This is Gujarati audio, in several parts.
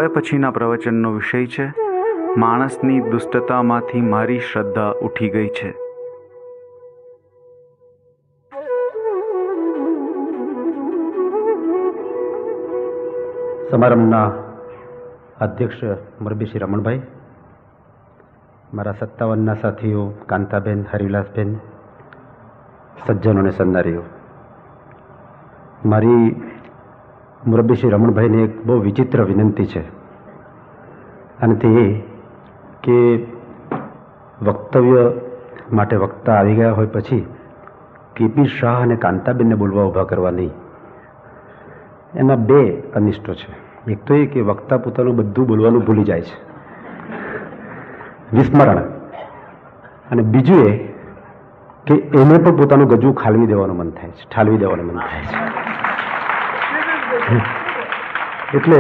હવે પછીના પ્રવચનનો વિષય છે માણસની દુષ્ટતામાંથી મારી શ્રદ્ધા ઉઠી ગઈ છે. સમારંભના અધ્યક્ષ મોરબી શ્રી રમણભાઈ, મારા 57ના સાથીઓ કાંતાબેન, હરિલાસબેન, સજ્જનો અને સન્નારીઓ, મારી મોરબી શ્રી રમણભાઈને એક બહુ વિચિત્ર વિનંતી છે, અને તે એ કે વક્તવ્ય માટે વક્તા આવી ગયા હોય પછી કેપી શાહ અને કાંતાબેનને બોલવા ઊભા કરવા નહીં. એના બે અનિષ્ટો છે. એક તો એ કે વક્તા પોતાનું બધું બોલવાનું ભૂલી જાય છે, વિસ્મરણ, અને બીજું એ કે એને પણ પોતાનું ગજું ઠાલવી દેવાનું મન થાય છે. એટલે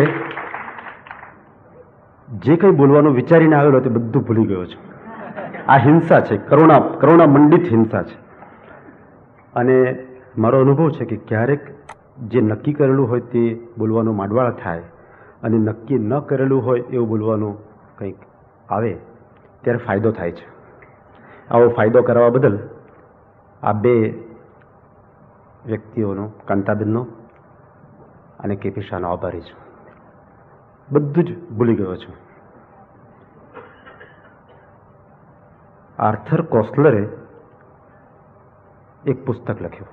જે કંઈ બોલવાનું વિચારીને આવેલો તે બધું ભૂલી ગયો છું. આ હિંસા છે, કરુણા મંડિત હિંસા છે. અને મારો અનુભવ છે કે ક્યારેક જે નક્કી કરેલું હોય તે બોલવાનું માંડવાળ થાય, અને નક્કી ન કરેલું હોય એવું બોલવાનું કંઈક આવે ત્યારે ફાયદો થાય છે. આવો ફાયદો કરવા બદલ આ બે વ્યક્તિઓનો, કાંતાબેનનો અને કેપી શાહનો આભારી છું. બધું જ ભૂલી ગયો છું. આર્થર કોસલરે એક પુસ્તક લખ્યું,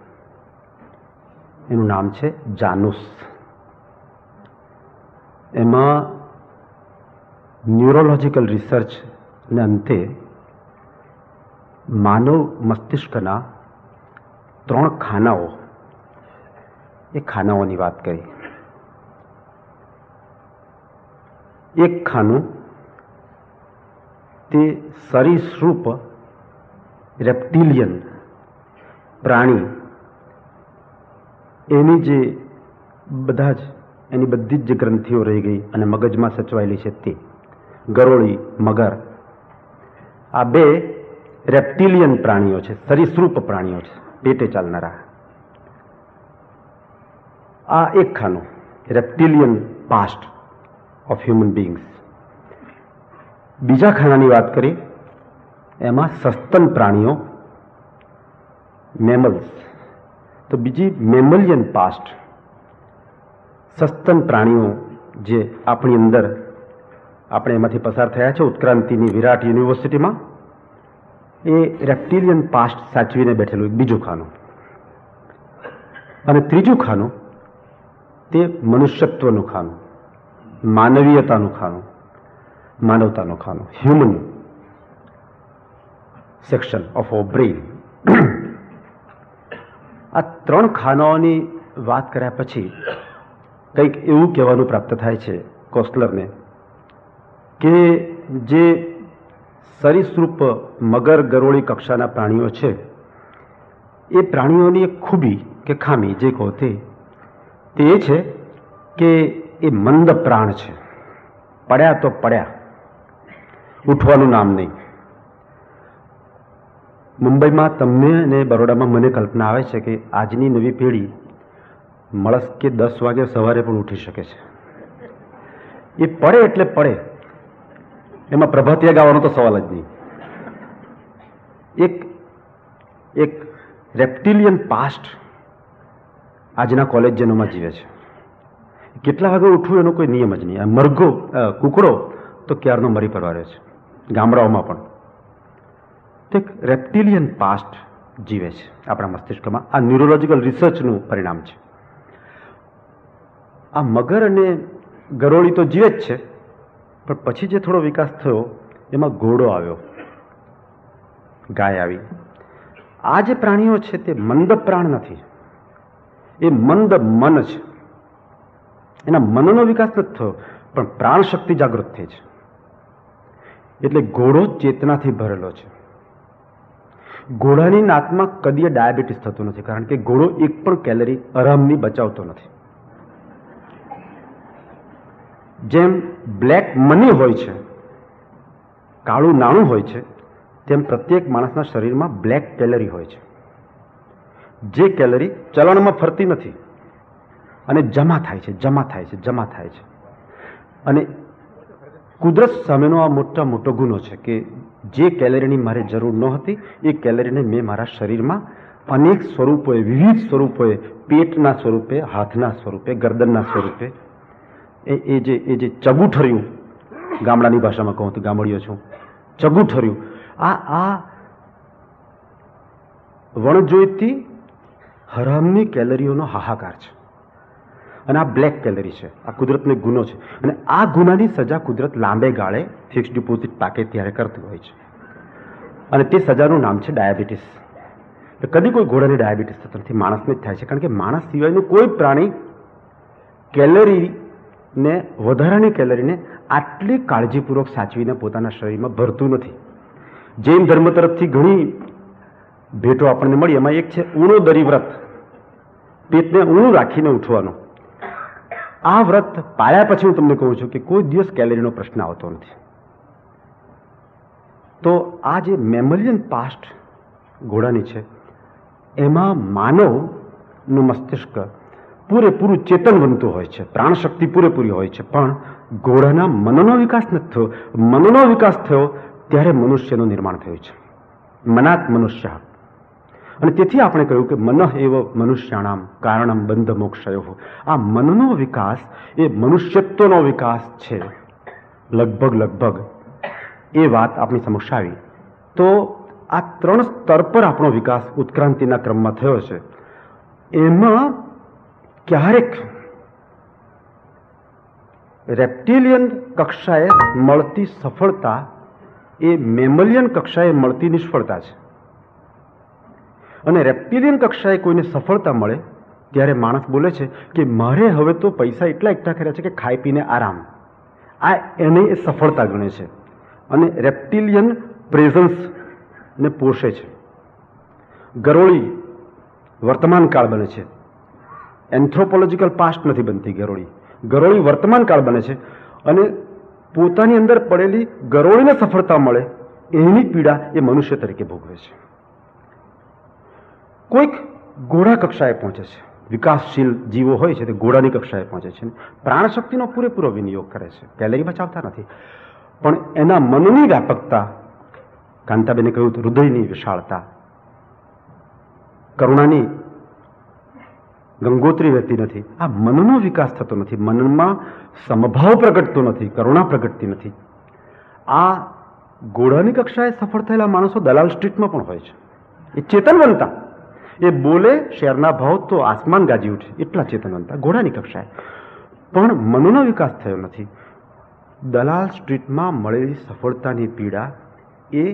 એનું નામ છે જાનુસ. એમાં ન્યુરોલોજીકલ રિસર્ચને અંતે માનવ મસ્તિષ્કના 3 ખાનાઓ, એ ખાનાઓની વાત કરી. એક ખાનું તે સરીસૃપ રેપ્ટિલિયન પ્રાણી, એની જે એની બધી જ ગ્રંથિઓ રહી ગઈ અને મગજમાં સચવાયેલી છે તે ગરોળી, મગર, આ બે રેપ્ટિલિયન પ્રાણીઓ છે, સરીસૃપ પ્રાણીઓ છે, પેટે ચાલનારા. આ એક ખાનું રેપ્ટિલિયન પાસ્ટ ઓફ હ્યુમન બીંગ્સ. બીજા ખાનાની વાત કરી, એમાં સસ્તન પ્રાણીઓ, મેમલ્સ. તો બીજી મેમલિયન પાસ્ટ, સસ્તન પ્રાણીઓ જે આપણી અંદર, આપણે એમાંથી પસાર થયા છે ઉત્ક્રાંતિની વિરાટ યુનિવર્સિટીમાં, એ રેપ્ટિલિયન પાસ્ટ સાચવીને બેઠેલું એક બીજું ખાનું. અને ત્રીજું ખાનું તે મનુષ્યત્વનું ખાનું, માનવીયતાનું ખાનું, માનવતાનું ખાનું, human section of our brain. આ 3 ખાનાઓની વાત કર્યા પછી કંઈક એવું કહેવાનું પ્રાપ્ત થાય છે કોસ્ટલરને કે જે સરીસૃપ મગર, ગરોળી કક્ષાના પ્રાણીઓ છે, એ પ્રાણીઓની એક ખૂબી કે ખામી જે કહો તે એ છે કે એ મંદ પ્રાણ છે. પડ્યા તો પડ્યા, ઉઠવાનું નામ નહીં. મુંબઈમાં તમને અને બરોડામાં મને કલ્પના આવે છે કે આજની નવી પેઢી મળસ કે 10 વાગે સવારે પણ ઉઠી શકે છે. એ પડે એટલે પડે, એમાં પ્રભાતિયા ગાવાનો તો સવાલ જ નહીં. એક રેપ્ટિલિયન પાસ્ટ આજના કોલેજિયનોમાં જીવે છે. કેટલા વાગે ઉઠવું એનો કોઈ નિયમ જ નહીં. મરઘો, કૂકડો તો ક્યારનો મરી પરવાર્યો છે, ગામડાઓમાં પણ. તો એક રેપ્ટિલિયન પાસ્ટ જીવે છે આપણા મસ્તિષ્કમાં. આ ન્યુરોલોજીકલ રિસર્ચનું પરિણામ છે. આ મગર અને ગરોળી તો જીવે જ છે, પણ પછી જે થોડો વિકાસ થયો એમાં ઘોડો આવ્યો, ગાય આવી. આ જે પ્રાણીઓ છે તે મંદ પ્રાણ નથી, એ મંદ મન છે. એના મનનો વિકાસ નથી થયો, પણ પ્રાણ શક્તિ જાગૃત થઈ છે. એટલે ઘોડો ચેતનાથી ભરેલો છે. ઘોડાની નાતમાં કદીએ ડાયાબિટીસ થતું નથી, કારણ કે ઘોડો એક પણ કેલરી આરામની બચાવતો નથી. જેમ બ્લેક મની હોય છે, કાળું નાણું હોય છે, તેમ પ્રત્યેક માણસના શરીરમાં બ્લેક કેલરી હોય છે, જે કેલરી ચલણમાં ફરતી નથી અને જમા થાય છે. અને કુદરત સામેનો આ મોટો ગુનો છે કે જે કેલેરીની મારે જરૂર ન હતી એ કેલેરીને મેં મારા શરીરમાં અનેક સ્વરૂપોએ, વિવિધ સ્વરૂપોએ, પેટના સ્વરૂપે, હાથના સ્વરૂપે, ગરદનના સ્વરૂપે, એ જે ચબુઠર્યું, ગામડાની ભાષામાં કહું તો ગામડીઓ છું, ચબુઠર્યું, આ વણજોઈતી હરામની કેલરીઓનો હાહાકાર છે. અને આ બ્લેક કેલરી છે, આ કુદરતનો ગુનો છે. અને આ ગુનાની સજા કુદરત લાંબે ગાળે ફિક્સ ડિપોઝિટ પાકે ત્યારે કરતી હોય છે. અને તે સજાનું નામ છે ડાયાબિટીસ. કદી કોઈ ઘોડાને ડાયાબિટીસ થતો નથી, માણસને જ થાય છે. કારણ કે માણસ સિવાયનું કોઈ પ્રાણી કેલરીને, વધારાની કેલરીને આટલી કાળજીપૂર્વક સાચવીને પોતાના શરીરમાં ભરતું નથી. જૈન ધર્મ તરફથી ઘણી ભેટો આપણને મળી. એમાં એક છે ઉણોદરી વ્રત, પેટને ઊણું રાખીને ઉઠવાનું. આ વ્રત પાળ્યા પછી હું તમને કહું છું કે કોઈ દિવસ કેલરીનો પ્રશ્ન આવતો નથી. તો આ જે મેમલિયન પાસ્ટ ઘોડાની છે, એમાં માનવનું મસ્તિષ્ક પૂરેપૂરું ચેતન બનતું હોય છે, પ્રાણશક્તિ પૂરેપૂરી હોય છે. પણ ઘોડાના મનનો વિકાસ નથી થયો. મનનો વિકાસ થયો ત્યારે મનુષ્યનું નિર્માણ થયું છે, મનાત મનુષ્ય. અને તેથી આપણે કહ્યું કે મનઃ એવ મનુષ્યાણામ કારણમ બંધ મોક્ષયો. આ મનનો વિકાસ એ મનુષ્યત્વનો વિકાસ છે. લગભગ એ વાત આપણી સમક્ષ આવી. તો આ 3 સ્તર પર આપણો વિકાસ ઉત્ક્રાંતિના ક્રમમાં થયો છે. એમાં ક્યારેક રેપ્ટિલિયન કક્ષાએ મળતી સફળતા એ મેમલિયન કક્ષાએ મળતી નિષ્ફળતા છે. અને રેપ્ટિલિયન કક્ષાએ કોઈને સફળતા મળે ત્યારે માણસ બોલે છે કે મારે હવે તો પૈસા એટલા એકઠા કર્યા છે કે ખાઈ પીને આરામ. આ એને એ સફળતા ગણે છે. અને રેપ્ટિલિયન પ્રેઝન્સને પોષે છે. ગરોળી વર્તમાન કાળ બને છે, એન્થ્રોપોલોજીકલ પાસ્ટ નથી બનતી. ગરોળી વર્તમાન કાળ બને છે. અને પોતાની અંદર પડેલી ગરોળીને સફળતા મળે એની પીડા એ મનુષ્ય તરીકે ભોગવે છે. કોઈક ઘોડા કક્ષાએ પહોંચે છે, વિકાસશીલ જીવો હોય છે તે ઘોડાની કક્ષાએ પહોંચે છે, પ્રાણશક્તિનો પૂરેપૂરો વિનિયોગ કરે છે, કેલરી બચાવતા નથી. પણ એના મનની વ્યાપકતા, કાંતાબેને કહ્યું હૃદયની વિશાળતા, કરુણાની ગંગોત્રી વહેતી નથી. આ મનનો વિકાસ થતો નથી, મનમાં સમભાવ પ્રગટતો નથી, કરુણા પ્રગટતી નથી. આ ઘોડાની કક્ષાએ સફળ થયેલા માણસો દલાલ સ્ટ્રીટમાં પણ હોય છે. એ ચેતનવંતા, એ બોલે શેરના ભાવ તો આસમાન ગાજી ઉઠે એટલા ચેતનવંતા ઘોડાની કક્ષાએ. પણ મનનો વિકાસ થયો નથી. દલાલ સ્ટ્રીટમાં મળેલી સફળતાની પીડા એ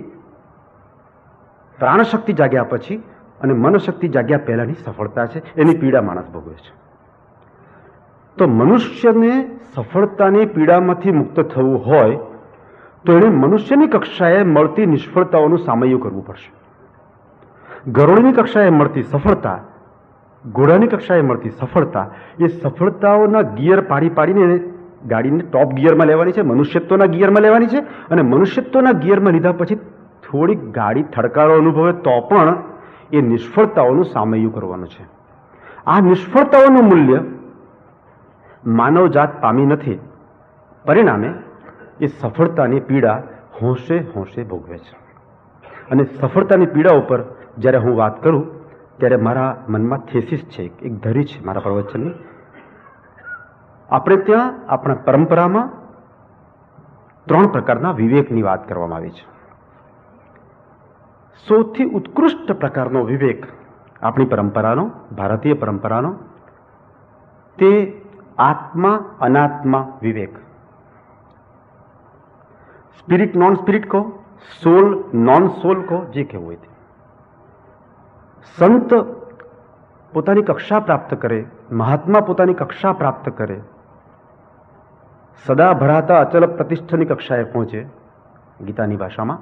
પ્રાણશક્તિ જાગ્યા પછી અને મનશક્તિ જાગ્યા પહેલાની સફળતા છે. એની પીડા માણસ ભોગવે છે. તો મનુષ્યને સફળતાની પીડામાંથી મુક્ત થવું હોય તો એણે મનુષ્યની કક્ષાએ મળતી નિષ્ફળતાઓનું સામયું કરવું પડશે. ગરોળીની કક્ષાએ મળતી સફળતા, ઘોડાની કક્ષાએ મળતી સફળતા, એ સફળતાઓના ગિયર પાડીને ગાડીને ટોપ ગિયરમાં લેવાની છે, મનુષ્યત્વના ગિયરમાં લેવાની છે. અને મનુષ્યત્વના ગિયરમાં લીધા પછી થોડીક ગાડી થડકારો અનુભવે તો પણ એ નિષ્ફળતાઓનું સામયું કરવાનું છે. આ નિષ્ફળતાઓનું મૂલ્ય માનવજાત પામી નથી. પરિણામે એ સફળતાની પીડા હોંશે ભોગવે છે. અને સફળતાની પીડા ઉપર જ્યારે હું વાત કરું ત્યારે મારા મનમાં થેસિસ છે, એક ધરી છે મારા પ્રવચનની. આપણે ત્યાં આપણા પરંપરામાં 3 પ્રકારના વિવેકની વાત કરવામાં આવી છે. સૌથી ઉત્કૃષ્ટ પ્રકારનો વિવેક આપણી પરંપરાનો, ભારતીય પરંપરાનો, તે આત્મા અનાત્મા વિવેક. સ્પિરિટ નોન સ્પિરિટ કહો, સોલ નોન સોલ કહો, જે કહેવું હોય તે. સંત પોતાની કક્ષા પ્રાપ્ત કરે, મહાત્મા પોતાની કક્ષા પ્રાપ્ત કરે, સદા ભરાતા અચલ પ્રતિષ્ઠાની કક્ષાએ પહોંચે ગીતાની ભાષામાં,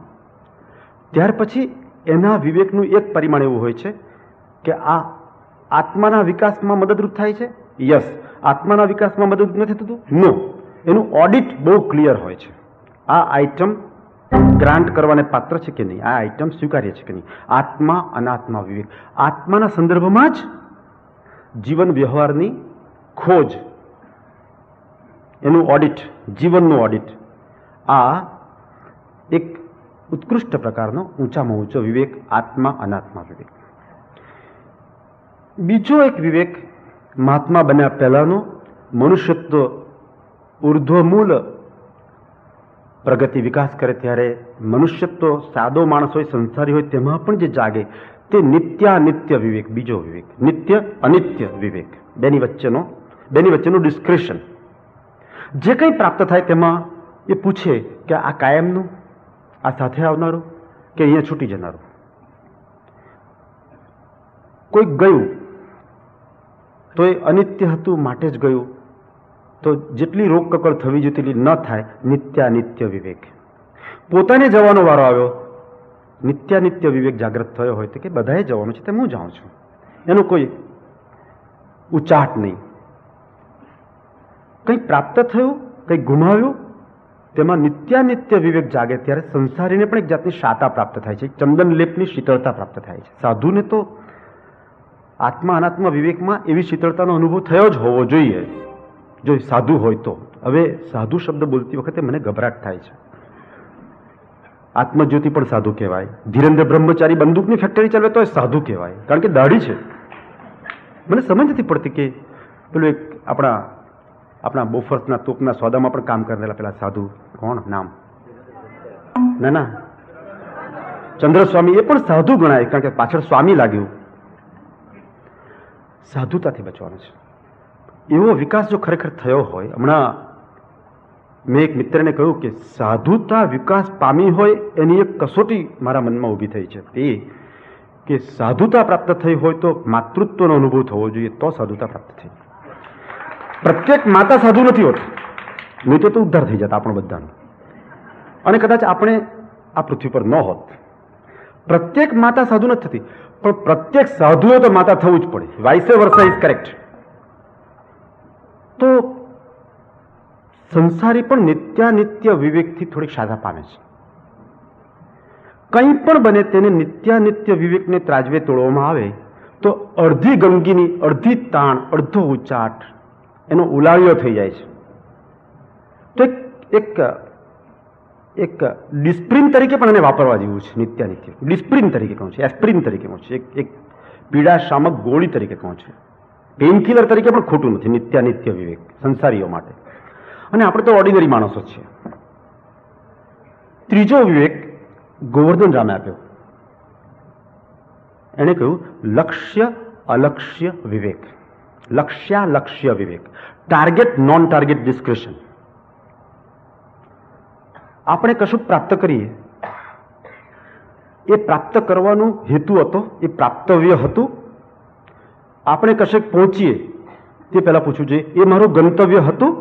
ત્યાર પછી એના વિવેકનું એક પરિમાણ એવું હોય છે કે આ આત્માના વિકાસમાં મદદરૂપ થાય છે. યસ, આત્માના વિકાસમાં મદદરૂપ નથી થતું. નો, એનું ઓડિટ બહુ ક્લિયર હોય છે. આ આઇટમ ગ્રાન્ટ કરવાને પાત્ર છે કે નહીં, આ આઇટમ સ્વીકાર્ય છે કે નહીં. આત્મા અનાત્મા વિવેક, આત્માના સંદર્ભમાં જ જીવન વ્યવહારની ખોજ, એનું ઓડિટ, જીવનનું ઓડિટ. આ એક ઉત્કૃષ્ટ પ્રકારનો ઊંચામાં ઊંચો વિવેક, આત્મા અનાત્મા વિવેક. બીજો એક વિવેક મહાત્મા બન્યા પહેલાનો, મનુષ્યત્વ ઉર્ધ્વમૂલ પ્રગતિ વિકાસ કરે ત્યારે મનુષ્યત્વ સાદો માણસ હોય, સંસારી હોય, તેમાં પણ જે જાગે તે નિત્યાનિત્ય વિવેક. બીજો વિવેક નિત્ય અનિત્ય વિવેક, બેની વચ્ચેનું ડિસ્ક્રિશન. જે કંઈ પ્રાપ્ત થાય તેમાં એ પૂછે કે આ કાયમનું, આ સાથે આવનારું કે અહીંયા છૂટી જનારું. કોઈ ગયું તો એ અનિત્ય હતું માટે જ ગયું, તો જેટલી રોક કકડ થવી જોઈએ તેટલી ન થાય. નિત્યાનિત્ય વિવેક. પોતાને જવાનો વારો આવ્યો, નિત્યાનિત્ય વિવેક જાગ્રત થયો હોય તો કે બધાએ જવાનું છે તેમ હું જાઉં છું, એનો કોઈ ઉચાટ નહીં. કંઈ પ્રાપ્ત થયું, કંઈ ગુમાવ્યું, તેમાં નિત્યાનિત્ય વિવેક જાગે ત્યારે સંસારીને પણ એક જાતની શાતા પ્રાપ્ત થાય છે, ચંદન લેપની શીતળતા પ્રાપ્ત થાય છે. સાધુને તો આત્મા અનાત્મા વિવેકમાં એવી શીતળતાનો અનુભવ થયો જ હોવો જોઈએ જો સાધુ હોય તો. હવે સાધુ શબ્દ બોલતી વખતે મને ગભરાટ થાય છે. આત્મજ્યોતિ પણ સાધુ કહેવાય, ધીરેન્દ્ર બ્રહ્મચારી બંદૂકની ફેક્ટરી ચાલે તો એ સાધુ કહેવાય, કારણ કે દાઢી છે. મને સમજ નથી પડતી કે પેલું એક આપણા બોફર્સના તોપના સોદામાં પણ કામ કરેલા પેલા સાધુ, કોણ નામ? ના, ચંદ્રસ્વામી, એ પણ સાધુ ગણાય કારણ કે પાછળ સ્વામી લાગ્યું. સાધુતાથી બચવાનું છે. એવો વિકાસ જો ખરેખર થયો હોય, હમણાં મેં એક મિત્રને કહ્યું કે સાધુતા વિકાસ પામી હોય એની એક કસોટી મારા મનમાં ઊભી થઈ છે, તે કે સાધુતા પ્રાપ્ત થઈ હોય તો માતૃત્વનો અનુભવ થવો જોઈએ, તો સાધુતા પ્રાપ્ત થઈ. પ્રત્યેક માતા સાધુ નથી હોતી, નહીં તો ઉદ્ધાર થઈ જતા આપણો બધાનો. અને કદાચ આપણે આ પૃથ્વી પર ન હોત. પ્રત્યેક માતા સાધુ નથી થતી, પણ પ્રત્યેક સાધુએ તો માતા થવું જ પડે. Vice versa is correct. તો સંસારી પણ નિત્યાનિત્ય વિવેકથી થોડીક સાજા પામે છે. કંઈ પણ બને તેને નિત્યાનિત્ય વિવેકને ત્રાજવે તોડવામાં આવે તો અડધી ગમગીની, અડધી તાણ, અડધો ઉચાટ એનો ઉલાળ્યો થઈ જાય છે. તો એક ડિસ્પ્રિન તરીકે પણ એને વાપરવા જેવું છે. નિત્યાનિત્ય ડિસ્પ્રિન તરીકે કહું છું, એસ્પ્રિન તરીકે કહું છું, એક પીડા શામક ગોળી તરીકે કહું છું. પેઇનકિલર તરીકે પણ ખોટું નથી નિત્યાનિત્ય વિવેક સંસારીઓ માટે. અને આપણે તો ઓર્ડિનરી માણસો છીએ. ત્રીજો વિવેક ગોવર્ધન રામે આપ્યો. એણે કહ્યું લક્ષ્ય અલક્ષ્ય વિવેક, લક્ષ્યાલક્ષ્ય વિવેક, ટાર્ગેટ નોન ટાર્ગેટ ડિસ્ક્રિશન. આપણે કશું પ્રાપ્ત કરીએ, એ પ્રાપ્ત કરવાનો હેતુ હતો, એ પ્રાપ્તવ્ય હતું. આપણે કશેક પહોંચીએ તે પહેલા પૂછવું જોઈએ એ મારું ગંતવ્ય હતું.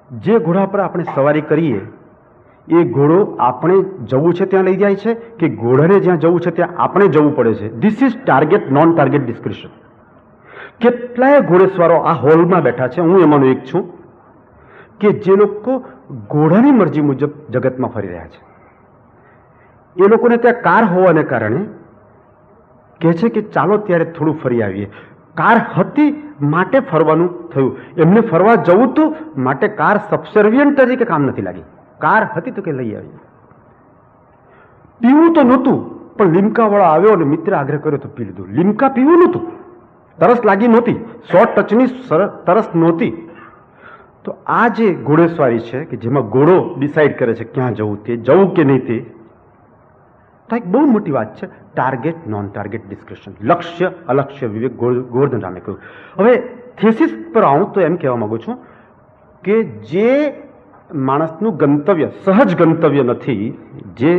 જે ઘોડા પર આપણે સવારી કરીએ એ ઘોડો આપણે જવું છે ત્યાં લઈ જાય છે કે ઘોડાને જ્યાં જવું છે ત્યાં આપણે જવું પડે છે? This is target non target description. કેટલાય ઘોડેસવારો આ હોલમાં બેઠા છે, હું એમાંનો એક છું, કે જે લોકો ઘોડાની મરજી મુજબ જગતમાં ફરી રહ્યા છે. એ લોકોને ત્યાં કાર હોવાને કારણે કહે છે કે ચાલો ત્યારે થોડું ફરી આવીએ. કાર હતી માટે ફરવાનું થયું, એમને ફરવા જવું હતું માટે કાર સબસર્વિયન્ટ તરીકે કામ નથી લાગી. કાર હતી તો કે લઈ આવી. પીવું તો નહોતું પણ લીમકા વાળો આવ્યો અને મિત્ર આગ્રહ કર્યો તો પી લીધું. લીમકા પીવું નહોતું, તરસ લાગી નહોતી, 100 ટચની તરસ નહોતી. તો આ જે ઘોડેસવારી છે કે જેમાં ઘોડો ડિસાઈડ કરે છે ક્યાં જવું, તે જવું કે નહીં તે, તો એક બહુ મોટી વાત છે. ટાર્ગેટ નોન ટાર્ગેટ ડિસ્કશન, લક્ષ્ય અલક્ષ્ય વિવેક ગોવર્ધન રામે કહ્યું. હવે થીસિસ પર આવું તો એમ કહેવા માંગુ છું કે જે માણસનું ગંતવ્ય સહજ ગંતવ્ય નથી, જે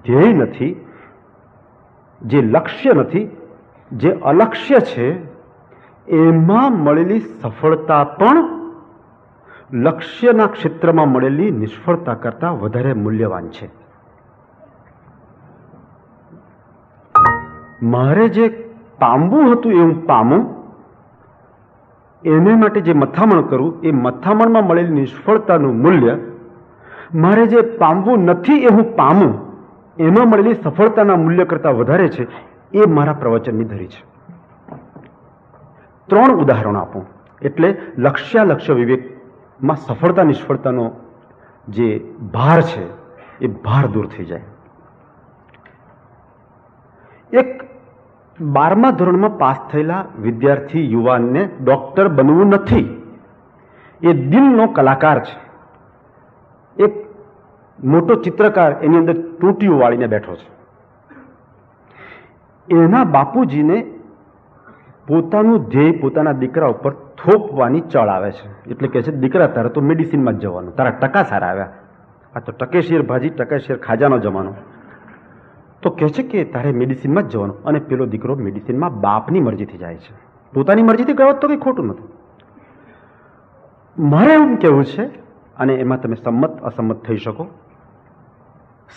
ધ્યેય નથી, જે લક્ષ્ય નથી, જે અલક્ષ્ય છે, એમાં મળેલી સફળતા પણ લક્ષ્યના ક્ષેત્રમાં મળેલી નિષ્ફળતા કરતા વધારે મૂલ્યવાન છે. મારે જે પામવું હતું એ હું પામું, એને માટે જે મથામણ કરું એ મથામણમાં મળેલી નિષ્ફળતાનું મૂલ્ય મારે જે પામવું નથી એ હું પામું એમાં મળેલી સફળતાના મૂલ્ય કરતાં વધારે છે. એ મારા પ્રવચનની ધરી છે. 3 ઉદાહરણો આપું એટલે લક્ષ્યાલક્ષ્ય વિવેક માં સફળતા નિષ્ફળતાનો જે ભાર છે એ ભાર દૂર થઈ જાય. એક 12મા ધોરણમાં પાસ થયેલા વિદ્યાર્થી યુવાનને ડોક્ટર બનવું નથી, એ દિલનો કલાકાર છે. એક મોટો ચિત્રકાર એની અંદર તૂટીઓ વાળીને બેઠો છે. એના બાપુજીને પોતાનું ધ્યેય પોતાના દીકરા ઉપર થોપવાની ચળ આવે છે. એટલે કહે છે, દીકરા તારે તો મેડિસિનમાં જ જવાનું, તારા ટકા સારા આવ્યા, આ તો ટકેશેર ભાજી ટકેશેર ખાજાનો જમાનો. તો કહે છે કે તારે મેડિસિનમાં જ જવાનું. અને પેલો દીકરો મેડિસિનમાં બાપની મરજીથી જાય છે, પોતાની મરજીથી ગયો તો કંઈ ખોટું નથી. મારે એવું કહેવું છે, અને એમાં તમે સંમત અસંમત થઈ શકો.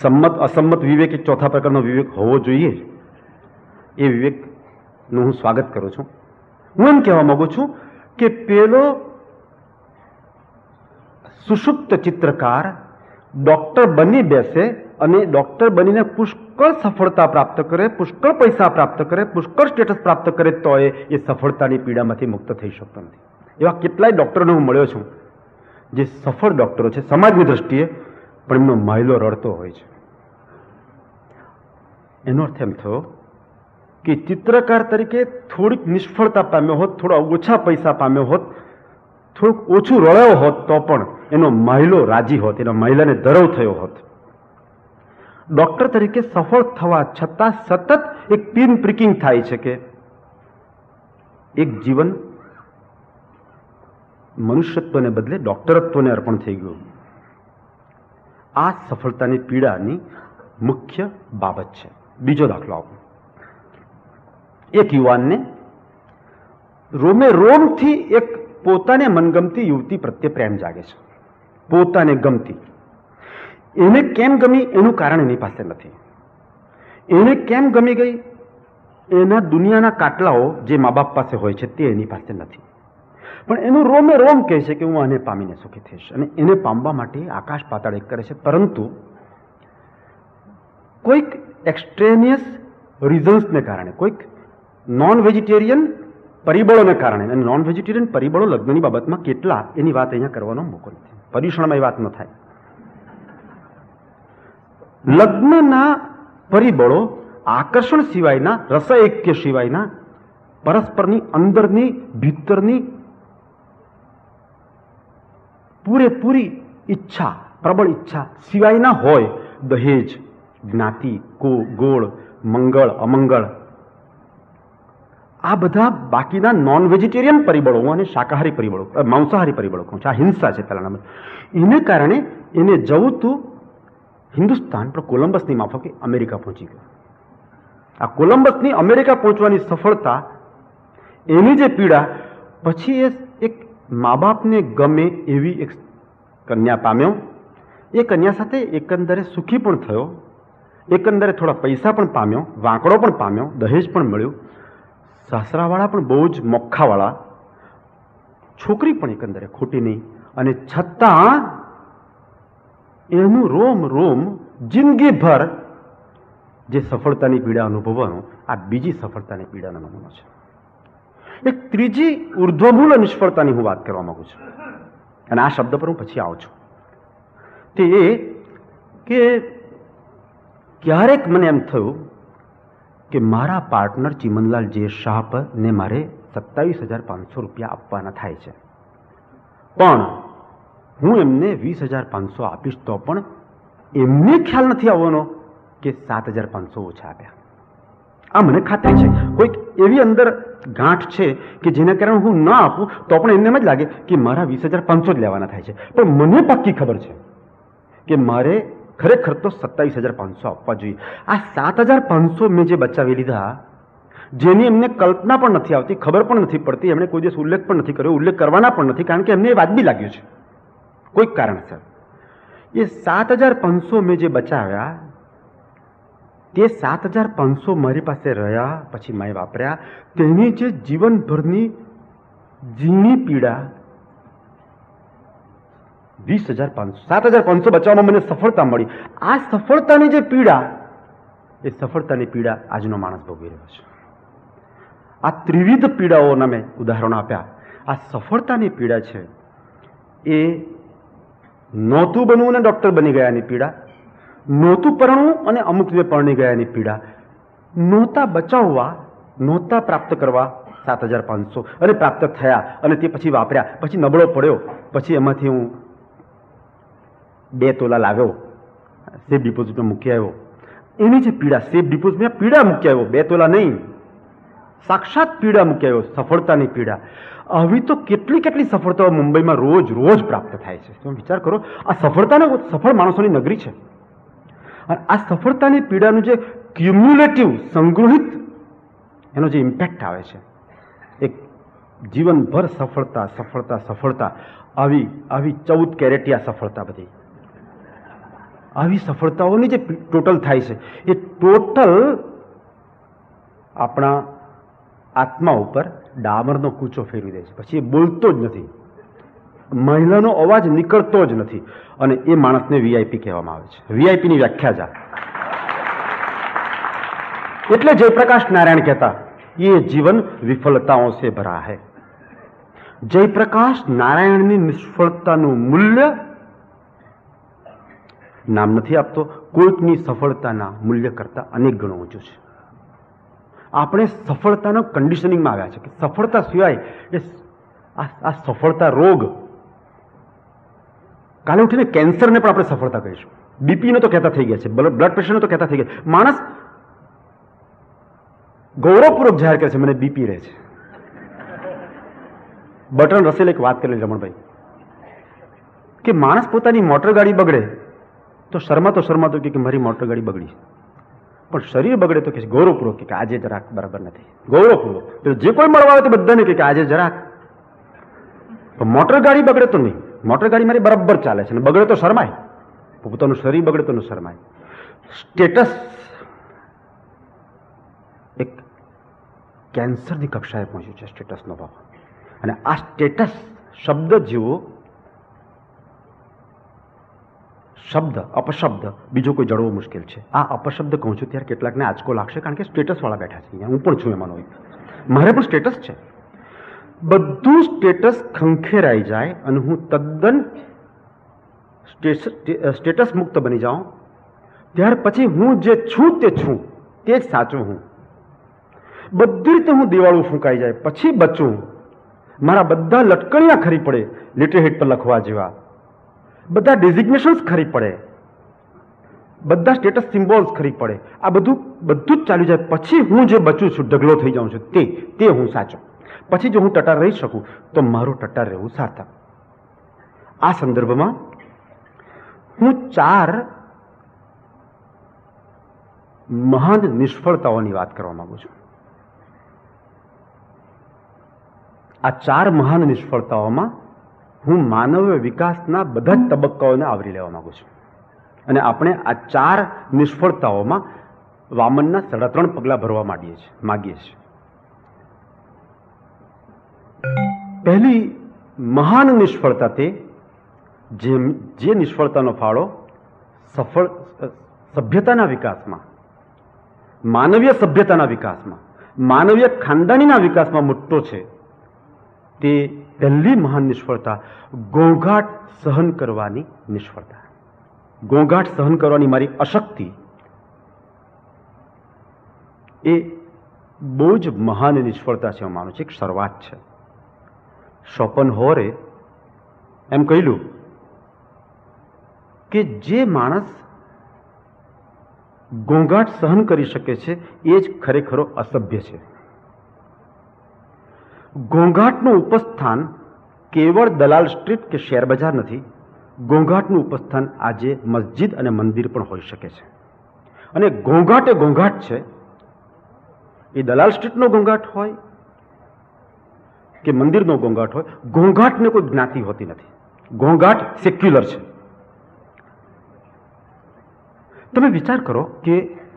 સંમત અસંમત વિવેક એક ચોથા પ્રકારનો વિવેક હોવો જોઈએ. એ વિવેકનું હું સ્વાગત કરું છું. હું એમ કહેવા માંગુ છું કે પેલો સુષુપ્ત ચિત્રકાર ડોક્ટર બની બેસે અને ડોક્ટર બનીને પુષ્કળ સફળતા પ્રાપ્ત કરે, પુષ્કળ પૈસા પ્રાપ્ત કરે, પુષ્કળ સ્ટેટસ પ્રાપ્ત કરે, તો એ સફળતાની પીડામાંથી મુક્ત થઈ શકતો નથી. એવા કેટલાય ડોક્ટરોને હું મળ્યો છું જે સફળ ડોક્ટરો છે સમાજની દ્રષ્ટિએ, પણ એમનો માયલો રડતો હોય છે. એનો અર્થ એમ થયો કે ચિત્રકાર તરીકે થોડીક નિષ્ફળતા પામ્યો હોત, થોડા ઓછા પૈસા પામ્યો હોત, થોડુંક ઓછું રળ્યો હોત, તો પણ એનો માયલો રાજી હોત, એના માયલાને ધરવ થયો હોત. ડોક્ટર તરીકે સફળ થવા છતાં સતત એક પિન પ્રિકિંગ થાય છે કે એક જીવન મનુષ્યત્વને બદલે ડોક્ટરત્વને અર્પણ થઈ ગયું. આ સફળતાની પીડાની મુખ્ય બાબત છે. બીજો દાખલો આપો. એક યુવાનને રોમે રોમથી એક પોતાને મનગમતી યુવતી પ્રત્યે પ્રેમ જાગે છે, પોતાને ગમતી. એને કેમ ગમી એનું કારણ એની પાસે નથી. એને કેમ ગમી ગઈ એના દુનિયાના કાટલાઓ જે મા બાપ પાસે હોય છે તે એની પાસે નથી. પણ એનું રોમે રોમ કહે છે કે હું આને પામીને સુખી થઈશ, અને એને પામવા માટે આકાશ પાતાળ એક કરે છે. પરંતુ કોઈક એક્સ્ટ્રેનિયસ રીઝન્સને કારણે, કોઈક નોન વેજીટેરિયન પરિબળોને કારણે, અને નોન વેજીટેરિયન પરિબળો લગ્નની બાબતમાં કેટલા, એની વાત અહીંયા કરવાનો મોકો નથી. પર્યુષણમાં એ વાત ન થાય. લગ્નના પરિબળો આકર્ષણ સિવાયના, રસૈક્ય સિવાયના, પરસ્પરની અંદરની ભીતરની પૂરેપૂરી ઈચ્છા, પ્રબળ ઈચ્છા સિવાયના હોય. દહેજ, જ્ઞાતિ, ગોળ, મંગળ, અમંગળ, આ બધા બાકીના નોન વેજીટેરિયન પરિબળો, હું આને શાકાહારી પરિબળો, માંસાહારી પરિબળો કહું છું, આ હિંસા છે પહેલા નંબર. એને કારણે એને જવું તું હિન્દુસ્તાન, પણ કોલંબસની માફકે અમેરિકા પહોંચી ગયો. આ કોલંબસની અમેરિકા પહોંચવાની સફળતા, એની જે પીડા, પછી એ એક મા બાપને ગમે એવી એક કન્યા પામ્યો. એ કન્યા સાથે એકંદરે સુખી પણ થયો, એકંદરે થોડા પૈસા પણ પામ્યો, વાંકડો પણ પામ્યો, દહેજ પણ મળ્યું, સાસરાવાળા પણ બહુ જ મોખાવાળા, છોકરી પણ એકંદરે ખોટી નહીં. અને છતાં એનું રોમ રોમ જિંદગીભર જે સફળતાની પીડા અનુભવવાનું, આ બીજી સફળતાની પીડાનો નમૂનો છે. એક ત્રીજી ઉર્ધ્વમૂલ નિષ્ફળતાની હું વાત કરવા માંગુ છું, અને આ શબ્દ પર હું પછી આવું છું. તે એ કે ક્યારેક મને એમ થયું કે મારા પાર્ટનર ચિમનલાલ જે શાહ પર ને મારે 27,500 રૂપિયા આપવાના થાય છે, પણ હું એમને 20,500 આપીશ તો પણ એમને ખ્યાલ નથી આવવાનો કે 7,500 ઓછા આપ્યા. આ મને ખાતરી છે. કોઈક એવી અંદર ગાંઠ છે કે જેના કારણે હું ન આપું તો પણ એમને એમ જ લાગે કે મારા 20,500 જ લેવાના થાય છે. પણ મને પાક્કી ખબર છે કે મારે ખરેખર તો 27,500 આપવા જોઈએ. આ 7,500 મેં જે બચાવી લીધા, જેની એમને કલ્પના પણ નથી આવતી, ખબર પણ નથી પડતી, એમણે કોઈ દિવસ ઉલ્લેખ પણ નથી કર્યો, ઉલ્લેખ કરવાના પણ નથી, કારણ કે એમને એ વાજબી લાગ્યું છે કોઈક કારણસર. એ 7,500 મેં જે બચાવ્યા, તે 7,500 મારી પાસે રહ્યા, પછી મેં વાપર્યા. તેની જે જીવનભરની ઝીણી પીડા, 20,500, 7,500 બચાવવામાં મને સફળતા મળી. આ સફળતાની જે પીડા, એ સફળતાની પીડા આજનો માણસ ભોગવી રહ્યો છે. આ ત્રિવિધ પીડાઓના મેં ઉદાહરણો આપ્યા. આ સફળતાની પીડા છે એ નહોતું બનવું ને ડૉક્ટર બની ગયાની પીડા, નહોતું પરણવું અને અમુક રીતે પરણી ગયાની પીડા, નહોતા બચાવવા, નહોતા પ્રાપ્ત કરવા 7,500 અને પ્રાપ્ત થયા અને તે પછી વાપર્યા, પછી નબળો પડ્યો, પછી એમાંથી હું 2 તોલા લાવ્યો, સેફ ડિપોઝિટમાં મૂકી આવ્યો, એની જે પીડા, સેફ ડિપોઝિટમાં પીડા મૂકી આવ્યો, 2 તોલા નહીં, સાક્ષાત પીડા મૂકી આવ્યો, સફળતાની પીડા. આવી તો કેટલી કેટલી સફળતાઓ મુંબઈમાં રોજ રોજ પ્રાપ્ત થાય છે. તમે વિચાર કરો, આ સફળતાને સફળ માણસોની નગરી છે. અને આ સફળતાની પીડાનું જે ક્યુમ્યુલેટિવ સંગ્રહિત એનો જે ઇમ્પેક્ટ આવે છે, એક જીવનભર સફળતા સફળતા સફળતા, આવી આવી 14 કેરેટિયા સફળતા, બધી આવી સફળતાઓની જે ટોટલ થાય છે, એ ટોટલ આપણા આત્મા ઉપર ડામરનો કૂચો ફેરવી દે છે. પછી એ બોલતો જ નથી, મહિલાનો અવાજ નીકળતો જ નથી, અને એ માણસને વીઆઈપી કહેવામાં આવે છે. વીઆઈપીની વ્યાખ્યા જ આ. એટલે જયપ્રકાશ નારાયણ કહેતા, ये जीवन विफलताओं से भरा है. जयप्रकाश नारायणની નિષ્ફળતાનું મૂલ્ય નામ નથી આપતો, કોઈકની સફળતાના મૂલ્ય કરતા અનેક ગણું ઊંચું છે. આપણે સફળતાનો કન્ડિશનિંગમાં આવ્યા છે કે સફળતા સિવાય આ સફળતા રોગ, કાલે ઉઠીને કેન્સરને પણ આપણે સફળતા કહીશું, બીપીને તો કહેતા થઈ ગયા છે, બ્લડ પ્રેશરને તો કહેતા થઈ ગયા. માણસ ગૌરવપૂર્વક જાહેર કરે છે મને બીપી રહે છે. બટન રસેલ એક વાત કરેલી રમણભાઈ કે માણસ પોતાની મોટર ગાડી બગડે તો શરમાતો કે મારી મોટર ગાડી બગડી, પણ શરીર બગડે તો કે ગૌરવપૂર્વક કે આજે જરાક બરાબર નથી, ગૌરવપૂર્વક. જે કોઈ મળવા આવે તો બધાને કે આજે જરાક. મોટર ગાડી બગડે તો નહીં, મોટર ગાડી મારી બરાબર ચાલે છે, બગડે તો શરમાય, પોતાનું શરીર બગડે તો ન શરમાય. સ્ટેટસ એક કેન્સરની કક્ષાએ પહોંચ્યું છે, સ્ટેટસનો ભાવ. અને આ સ્ટેટસ શબ્દ જેવો શબ્દ, અપશબ્દ બીજો કોઈ જડવો મુશ્કેલ છે. આ અપશબ્દ કહું છું ત્યારે કેટલાકને આંચકો લાગશે, કારણ કે સ્ટેટસવાળા બેઠા છે અહીંયા, હું પણ છું એમાંનો એક. મારે પણ સ્ટેટસ છે. બધું સ્ટેટસ ખંખેરાઈ જાય અને હું તદ્દન સ્ટેટસ મુક્ત બની જાઉં, ત્યાર પછી હું જે છું તે છું, તે જ સાચું હું. બધી રીતે હું દિવાળું ફૂંકાઈ જાય પછી બચું, મારા બધા લટકણિયા ખરી પડે, લેટરહેડ પર લખવા જેવા બધા ડેઝિગ્નેશન્સ ખરી પડે, બધા સ્ટેટસ સિમ્બોલ્સ ખરી પડે, આ બધું જ ચાલી જાય પછી હું જે બચું છું, ઢગલો થઈ જાઉં છું, તે હું સાચો. પછી જો હું ટટાર રહી શકું તો મારું ટટાર રહેવું સાર્થક. આ સંદર્ભમાં હું 4 મહાન નિષ્ફળતાઓની વાત કરવા માંગુ છું. આ 4 મહાન નિષ્ફળતાઓમાં હું માનવ વિકાસના બધા જ તબક્કાઓને આવરી લેવા માંગુ છું. અને આપણે આ 4 નિષ્ફળતાઓમાં વામનના 3.5 પગલા ભરવા માગીએ છીએ. પહેલી મહાન નિષ્ફળતા તે જે નિષ્ફળતાનો ફાળો સભ્યતાના વિકાસમાં, માનવીય સભ્યતાના વિકાસમાં, માનવીય ખાનદાનીના વિકાસમાં મોટો છે, તે પહેલી મહાન નિષ્ફળતા ઘોંઘાટ સહન કરવાની નિષ્ફળતા. ઘોંઘાટ સહન કરવાની મારી અશક્તિ એ બહુ જ મહાન નિષ્ફળતા છે, હું માનું છું. એક શરૂઆત છે. શોપનહોરે એમ કહેલું કે જે માણસ ઘોંઘાટ સહન કરી શકે છે એ જ ખરેખરો અસભ્ય છે. ઘોંઘાટનું ઉપસ્થાન કેવળ દલાલ સ્ટ્રીટ કે શેર બજાર નથી, ઘોંઘાટનું ઉપસ્થાન આજે મસ્જિદ અને મંદિર પણ હોઈ શકે છે. અને ઘોંઘાટ એ ઘોંઘાટ છે, એ દલાલ સ્ટ્રીટનો ઘોંઘાટ હોય કે મંદિરનો ઘોંઘાટ હોય, ઘોંઘાટને કોઈ જ્ઞાતિ હોતી નથી. ઘોંઘાટ સેક્યુલર છે. તમે વિચાર કરો કે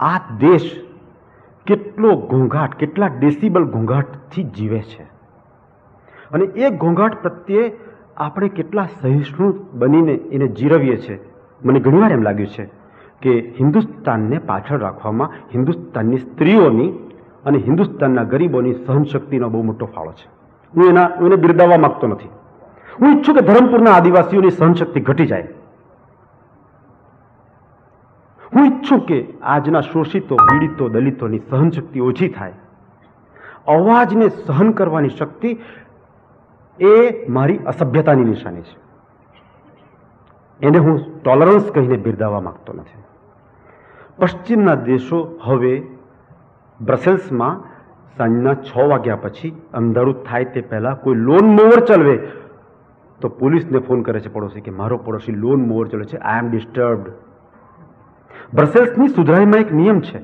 આ દેશ કેટલો ઘોંઘાટ, કેટલા ડેસિબલ ઘોંઘાટથી જીવે છે, અને એ ઘોંઘાટ પ્રત્યે આપણે કેટલા સહિષ્ણુ બનીને એને જીરવીએ છીએ. મને ઘણીવાર એમ લાગ્યું છે કે હિન્દુસ્તાનને પાછળ રાખવામાં હિન્દુસ્તાનની સ્ત્રીઓની અને હિન્દુસ્તાનના ગરીબોની સહનશક્તિનો બહુ મોટો ફાળો છે. હું એને બિરદાવવા માંગતો નથી, હું ઈચ્છું કે ધરમપુરના આદિવાસીઓની સહનશક્તિ ઘટી જાય. હું ઈચ્છું કે આજના શોષિતો, પીડિતો, દલિતોની સહનશક્તિ ઓછી થાય. અવાજને સહન કરવાની શક્તિ એ મારી અસભ્યતાની નિશાની છે. એને હું ટોલરન્સ કહીને બિરદાવવા માંગતો નથી. પશ્ચિમના દેશો હવે બ્રસેલ્સમાં સાંજના 6 વાગ્યા પછી અંધારું થાય તે પહેલા કોઈ લોન મોવર ચલાવે તો પોલીસને ફોન કરે છે પડોશી કે મારો પડોશી લોન મોવર ચલાવે છે, આઈ એમ ડિસ્ટર્બ્ડ. બ્રસેલ્સની સુધરાઈમાં એક નિયમ છે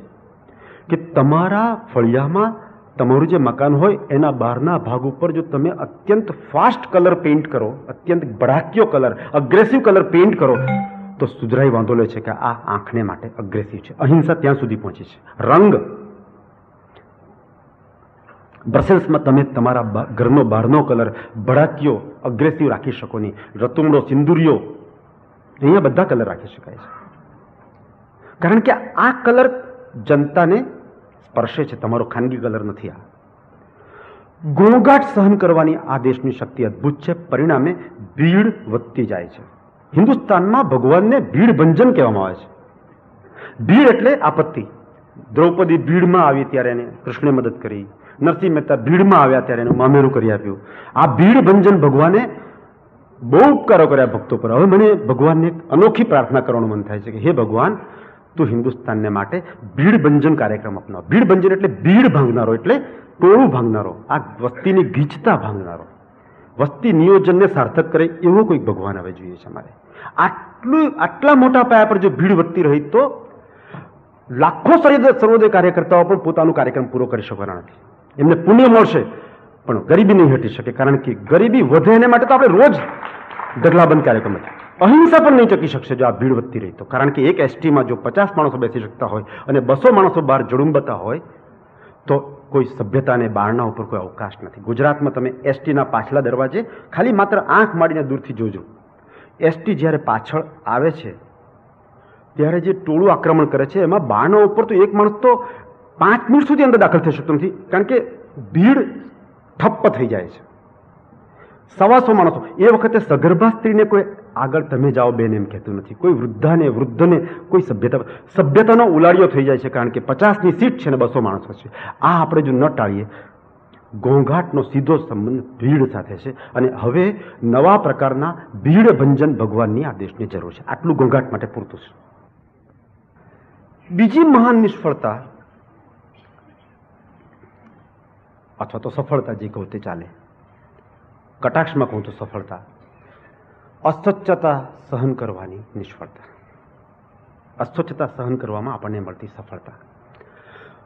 કે તમારા ફળિયામાં તમારું જે મકાન હોય એના બહારના ભાગ ઉપર જો તમે અત્યંત ફાસ્ટ કલર પેઇન્ટ કરો, અત્યંત ભડાક્યો કલર, અગ્રેસિવ કલર પેઇન્ટ કરો તો સુધરાઈ વાંધો લે છે કે આ આંખને માટે અગ્રેસિવ છે. અહિંસા ત્યાં સુધી પહોંચી છે. રંગ બ્રસેલ્સમાં તમે તમારા ઘરનો બહારનો કલર ભડાક્યો અગ્રેસિવ રાખી શકો નહીં. રતુમડો, સિંદુરિયો, અહીંયા બધા કલર રાખી શકાય છે. કારણ કે આ કલર જનતાને સ્પર્શે છે, તમારો ખાનગી કલર નથી. આ ઘોંઘાટ સહન કરવાની આ દેશની શક્તિ અદ્ભુત છે. પરિણામે ભીડ વધતી જાય છે. હિન્દુસ્તાનમાં ભગવાનને ભીડ ભંજન કહેવામાં આવે છે. ભીડ એટલે આપત્તિ. દ્રૌપદી ભીડમાં આવી ત્યારે એને કૃષ્ણે મદદ કરી. નરસિંહ મહેતા ભીડમાં આવ્યા ત્યારે એનું મામેરું કરી આપ્યું. આ ભીડ ભંજન ભગવાને બહુ ઉપકારો કર્યા ભક્તો પર. હવે મને ભગવાનને એક અનોખી પ્રાર્થના કરવાનું મન થાય છે કે હે ભગવાન, તું હિન્દુસ્તાનને માટે ભીડ ભંજન કાર્યક્રમ અપનાવ. ભીડ ભંજન એટલે ભીડ ભાંગનારો, એટલે ટોળું ભાંગનારો, આ વસ્તીની ગીચતા ભાંગનારો, વસ્તી નિયોજનને સાર્થક કરે એવો કોઈ ભગવાન હવે જોઈએ છે અમારે. આટલા મોટા પાયા પર જો ભીડ વધતી રહી તો લાખો સર્વોદય કાર્યકર્તાઓ પણ પોતાનો કાર્યક્રમ પૂરો કરી શકવાના નથી. એમને પુણ્ય મળશે પણ ગરીબી નહીં હટી શકે. કારણ કે ગરીબી વધે એને માટે તો આપણે રોજ ઢગલાબંધ કાર્યક્રમ છે. અહિંસા પણ નહીં ટકી શકશે જો આ ભીડ વધતી રહી તો. કારણ કે એક એસટીમાં જો 50 માણસો બેસી શકતા હોય અને 200 માણસો બહાર જડુંબતા હોય તો કોઈ સભ્યતાને બારણા ઉપર કોઈ અવકાશ નથી. ગુજરાતમાં તમે એસટીના પાછલા દરવાજે ખાલી માત્ર આંખ માંડીને દૂરથી જોજો. એસટી જ્યારે પાછળ આવે છે ત્યારે જે ટોળું આક્રમણ કરે છે એમાં બારણા ઉપર તો એક માણસ તો 5 મિનિટ સુધી અંદર દાખલ થઈ શકતો નથી. કારણ કે ભીડ ઠપ્પ થઈ જાય છે. 125 માણસો. એ વખતે સગર્ભા સ્ત્રીને કોઈ આગળ તમે જાઓ બેન એમ કહેતું નથી. કોઈ વૃદ્ધને કોઈ સભ્યતાનો ઉલાડિયો થઈ જાય છે. કારણ કે 50ની સીટ છે ને 200 માણસો છે. આ આપણે જો ન ટાળીએ, ઘોંઘાટનો સીધો સંબંધ ભીડ સાથે છે. અને હવે નવા પ્રકારના ભીડ ભંજન ભગવાનની આ દેશની જરૂર છે. આટલું ઘોંઘાટ માટે પૂરતું છે. બીજી મહાન નિષ્ફળતા અથવા તો સફળતા જે કહું તે ચાલે, કટાક્ષમાં કહું તો સફળતા, અસ્વચ્છતા સહન કરવાની નિષ્ફળતા. અસ્વચ્છતા સહન કરવામાં આપણને મળતી સફળતા.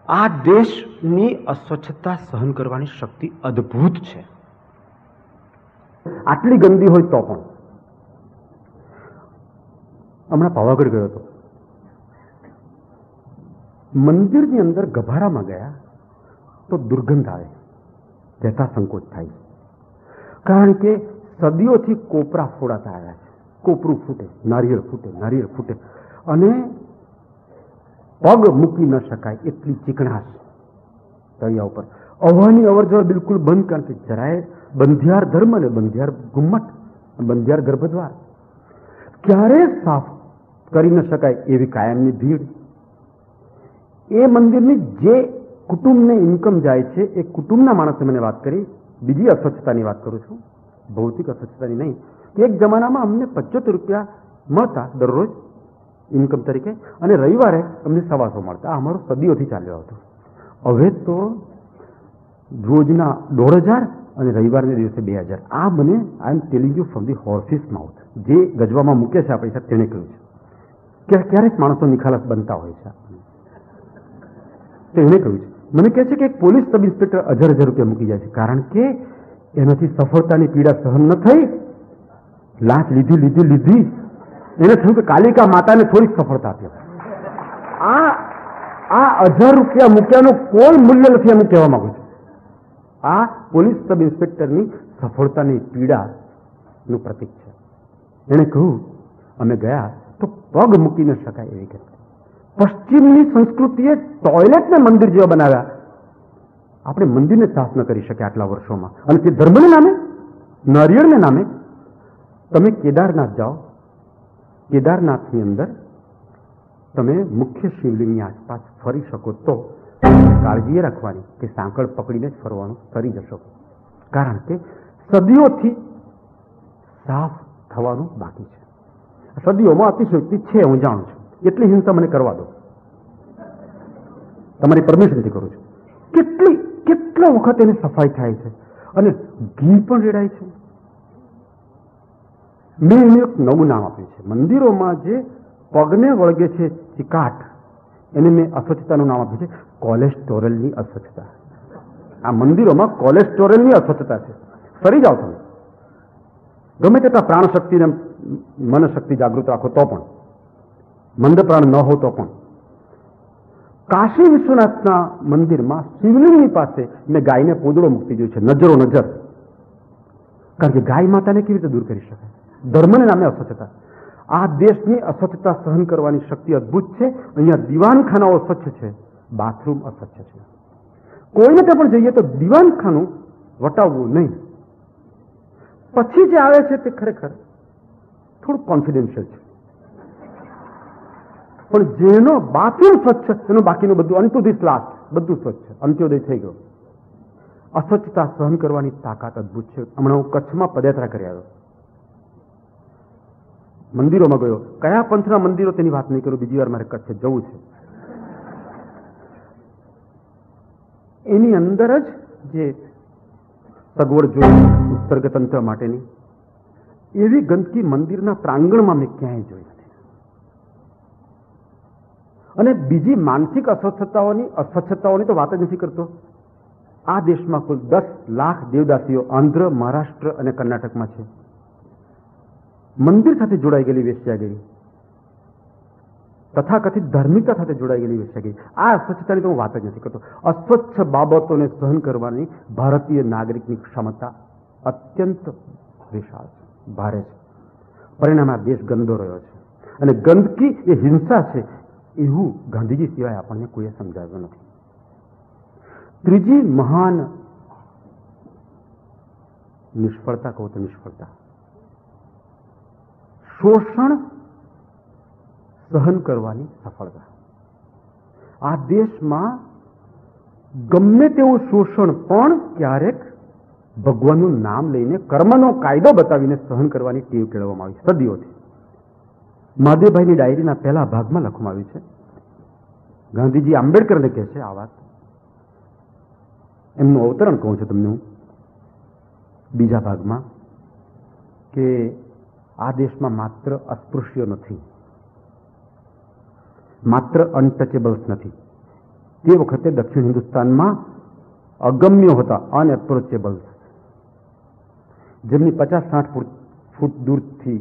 આ દેશની અસ્વચ્છતા સહન કરવાની શક્તિ અદ્ભુત છે. આટલી ગંદી હોય તો પણ. હમણાં પાવાગઢ ગયો હતો. મંદિરની અંદર ગભારામાં ગયા તો દુર્ગંધ આવે, જતા સંકોચ થાય. કારણ કે સદીઓથી કોપરા ફોડાતા આવ્યા છે. કોપરું ફૂટે, નારિયેળ ફૂટે અને પગ મૂકી ન શકાય એટલી ચીકણાશ તળિયા ઉપર. હવાની અવરજવર બિલકુલ બંધ. કારણ કે જરાય બંધિયાર ધર્મ ને બંધિયાર ગુમ્મટ, બંધિયાર ગર્ભદ્વાર ક્યારે સાફ કરી ન શકાય એવી કાયમની ભીડ. એ મંદિરની જે કુટુંબને ઇન્કમ જાય છે એ કુટુંબના માણસે મને વાત કરી. બીજી અસ્વચ્છતાની વાત કરું છું, ભૌતિક અસ્વચ્છતાની નહીં. એક જમાનામાં અમને 75 રૂપિયા મળતા દરરોજ ઇન્કમ તરીકે અને રવિવારે અમને 125 મળતા. આ અમારો સદીઓથી ચાલ્યો હતો. હવે તો રોજના 1500 અને રવિવારના દિવસે 2000. આ મને I am telling you from the horses mouth. જે ગજવામાં મૂકે છે આ પૈસા તેને કહ્યું છે કે ક્યારેક માણસો નિખાલસ બનતા હોય છે. તેને કહ્યું છે. મને કહે છે કે એક પોલીસ સબ ઇન્સ્પેક્ટર 1000 રૂપિયા મૂકી જાય છે. કારણ કે એનાથી સફળતાની પીડા સહન ન થઈ. લાંચ લીધી એને થયું કે કાલિકા માતાને થોડીક સફળતા આપી. આ 1000 રૂપિયા મૂક્યાનું કોઈ મૂલ્ય નથી એમ કહેવા માંગુ છું. આ પોલીસ સબ ઇન્સ્પેક્ટરની સફળતાની પીડાનું પ્રતીક છે. એણે કહ્યું અમે ગયા તો પગ મૂકી ન શકાય એવી ઘટના. પશ્ચિમની સંસ્કૃતિએ ટોયલેટને મંદિર જેવા બનાવ્યા. આપણે મંદિરને સાફ ન કરી શક્યા આટલા વર્ષોમાં. અને તે ધર્મને નામે, નારિયેળને નામે તમે કેદારનાથ જાઓ, કેદારનાથની અંદર તમે મુખ્ય શિવલિંગની આસપાસ ફરી શકો તો કાળજી એ રાખવાની કે સાંકળ પકડીને જ ફરવાનું કરી જશો, કારણ કે સદીઓથી સાફ થવાનું બાકી છે. સદીઓમાં અતિશયોક્તિ છે, હું જાણું છું. એટલી હિંસા મને કરવા દો, તમારી પરમિશનથી કરું છું. કેટલા વખત એની સફાઈ થાય છે અને ઘી પણ રેડાય છે. મેં એને એક નવું નામ આપ્યું છે. મંદિરોમાં જે પગને વળગે છે ચિકાટ, એને મેં અસ્વચ્છતાનું નામ આપ્યું છે કોલેસ્ટોરેલની અસ્વચ્છતા. આ મંદિરોમાં કોલેસ્ટોરેલની અસ્વચ્છતા છે. ફરી જાઓ તમે, ગમે તેટલા પ્રાણશક્તિ ને મનશક્તિ જાગૃત રાખો તો પણ, મંદ પ્રાણ ન હો તો પણ, કાશી વિશ્વનાથના મંદિરમાં શિવલિંગની પાસે મેં ગાયને પોદળો મૂકતી જોઈ છે, નજરો નજર. કારણ કે ગાય માતાને કેવી રીતે દૂર કરી શકાય? ધર્મને નામે અસ્વચ્છતા. આ દેશની અસ્વચ્છતા સહન કરવાની શક્તિ અદભુત છે. અહીંયા દીવાનખાનાઓ સ્વચ્છ છે, બાથરૂમ અસ્વચ્છ છે. કોઈને ત્યાં પણ જઈએ તો દીવાનખાનું વટાવવું નહીં. પછી જે આવે છે તે ખરેખર થોડું કોન્ફિડેન્શિયલ છે, પણ જેનો બાથરૂમ સ્વચ્છ એનું બાકીનું બધું અનટુ ધીસ લાસ્ટ બધું સ્વચ્છ, અંત્યોદય થઈ ગયો. અસ્વચ્છતા સહન કરવાની તાકાત અદભુત છે. હમણાં હું કચ્છમાં પદયાત્રા કરી આવ્યો, મંદિરોમાં ગયો. કયા પંથના મંદિરો તેની વાત નહીં કરું, બીજી વાર મારે કચ્છ જવું છે. એની અંદર જ જે સગવડ જોઈ ઉત્સર્ગ તંત્ર માટેની, એવી ગંદકી મંદિરના પ્રાંગણમાં મેં ક્યાંય જોઈ નથી. અને બીજી માનસિક અસ્વચ્છતાઓની તો વાત જ નથી કરતો. આ દેશમાં કુલ 10 લાખ દેવદાસીઓ આંધ્ર, મહારાષ્ટ્ર અને કર્ણાટકમાં છે. મંદિર સાથે જોડાઈ ગયેલી વેશ્યાગીરી, તથાકથિત ધાર્મિકતા સાથે જોડાઈ ગયેલી વેશ્યાગીરી, આ અસ્વચ્છતાની તો હું વાત જ નથી કરતો. અસ્વચ્છ બાબતોને સહન કરવાની ભારતીય નાગરિકની ક્ષમતા અત્યંત વિશાળ છે, ભારે છે. પરિણામે આ દેશ ગંદો રહ્યો છે. અને ગંદકી એ હિંસા છે એવું ગાંધીજી સિવાય આપણને કોઈએ સમજાવ્યું નથી. ત્રીજી મહાન નિષ્ફળતા કહું તો નિષ્ફળતા, શોષણ સહન કરવાની સફળતા. આ દેશમાં ગમે તેવું શોષણ પણ ક્યારેક ભગવાનનું નામ લઈને કર્મનો કાયદો બતાવીને સહન કરવાની ટેવ કેળવવામાં આવી છે સદીઓથી. મહાદેવભાઈની ડાયરીના પહેલા ભાગમાં લખવામાં આવ્યું છે. ગાંધીજી આંબેડકરને કહે છે આ વાત, એમનું અવતરણ કહું છું તમને હું બીજા ભાગમાં, કે આ દેશમાં માત્ર અસ્પૃશ્યો નથી, માત્ર અનટચેબલ્સ નથી. તે વખતે દક્ષિણ હિન્દુસ્તાનમાં અગમ્યો હતા, અનએપ્રોચેબલ્સ, જેમની 50-60 ફૂટ દૂરથી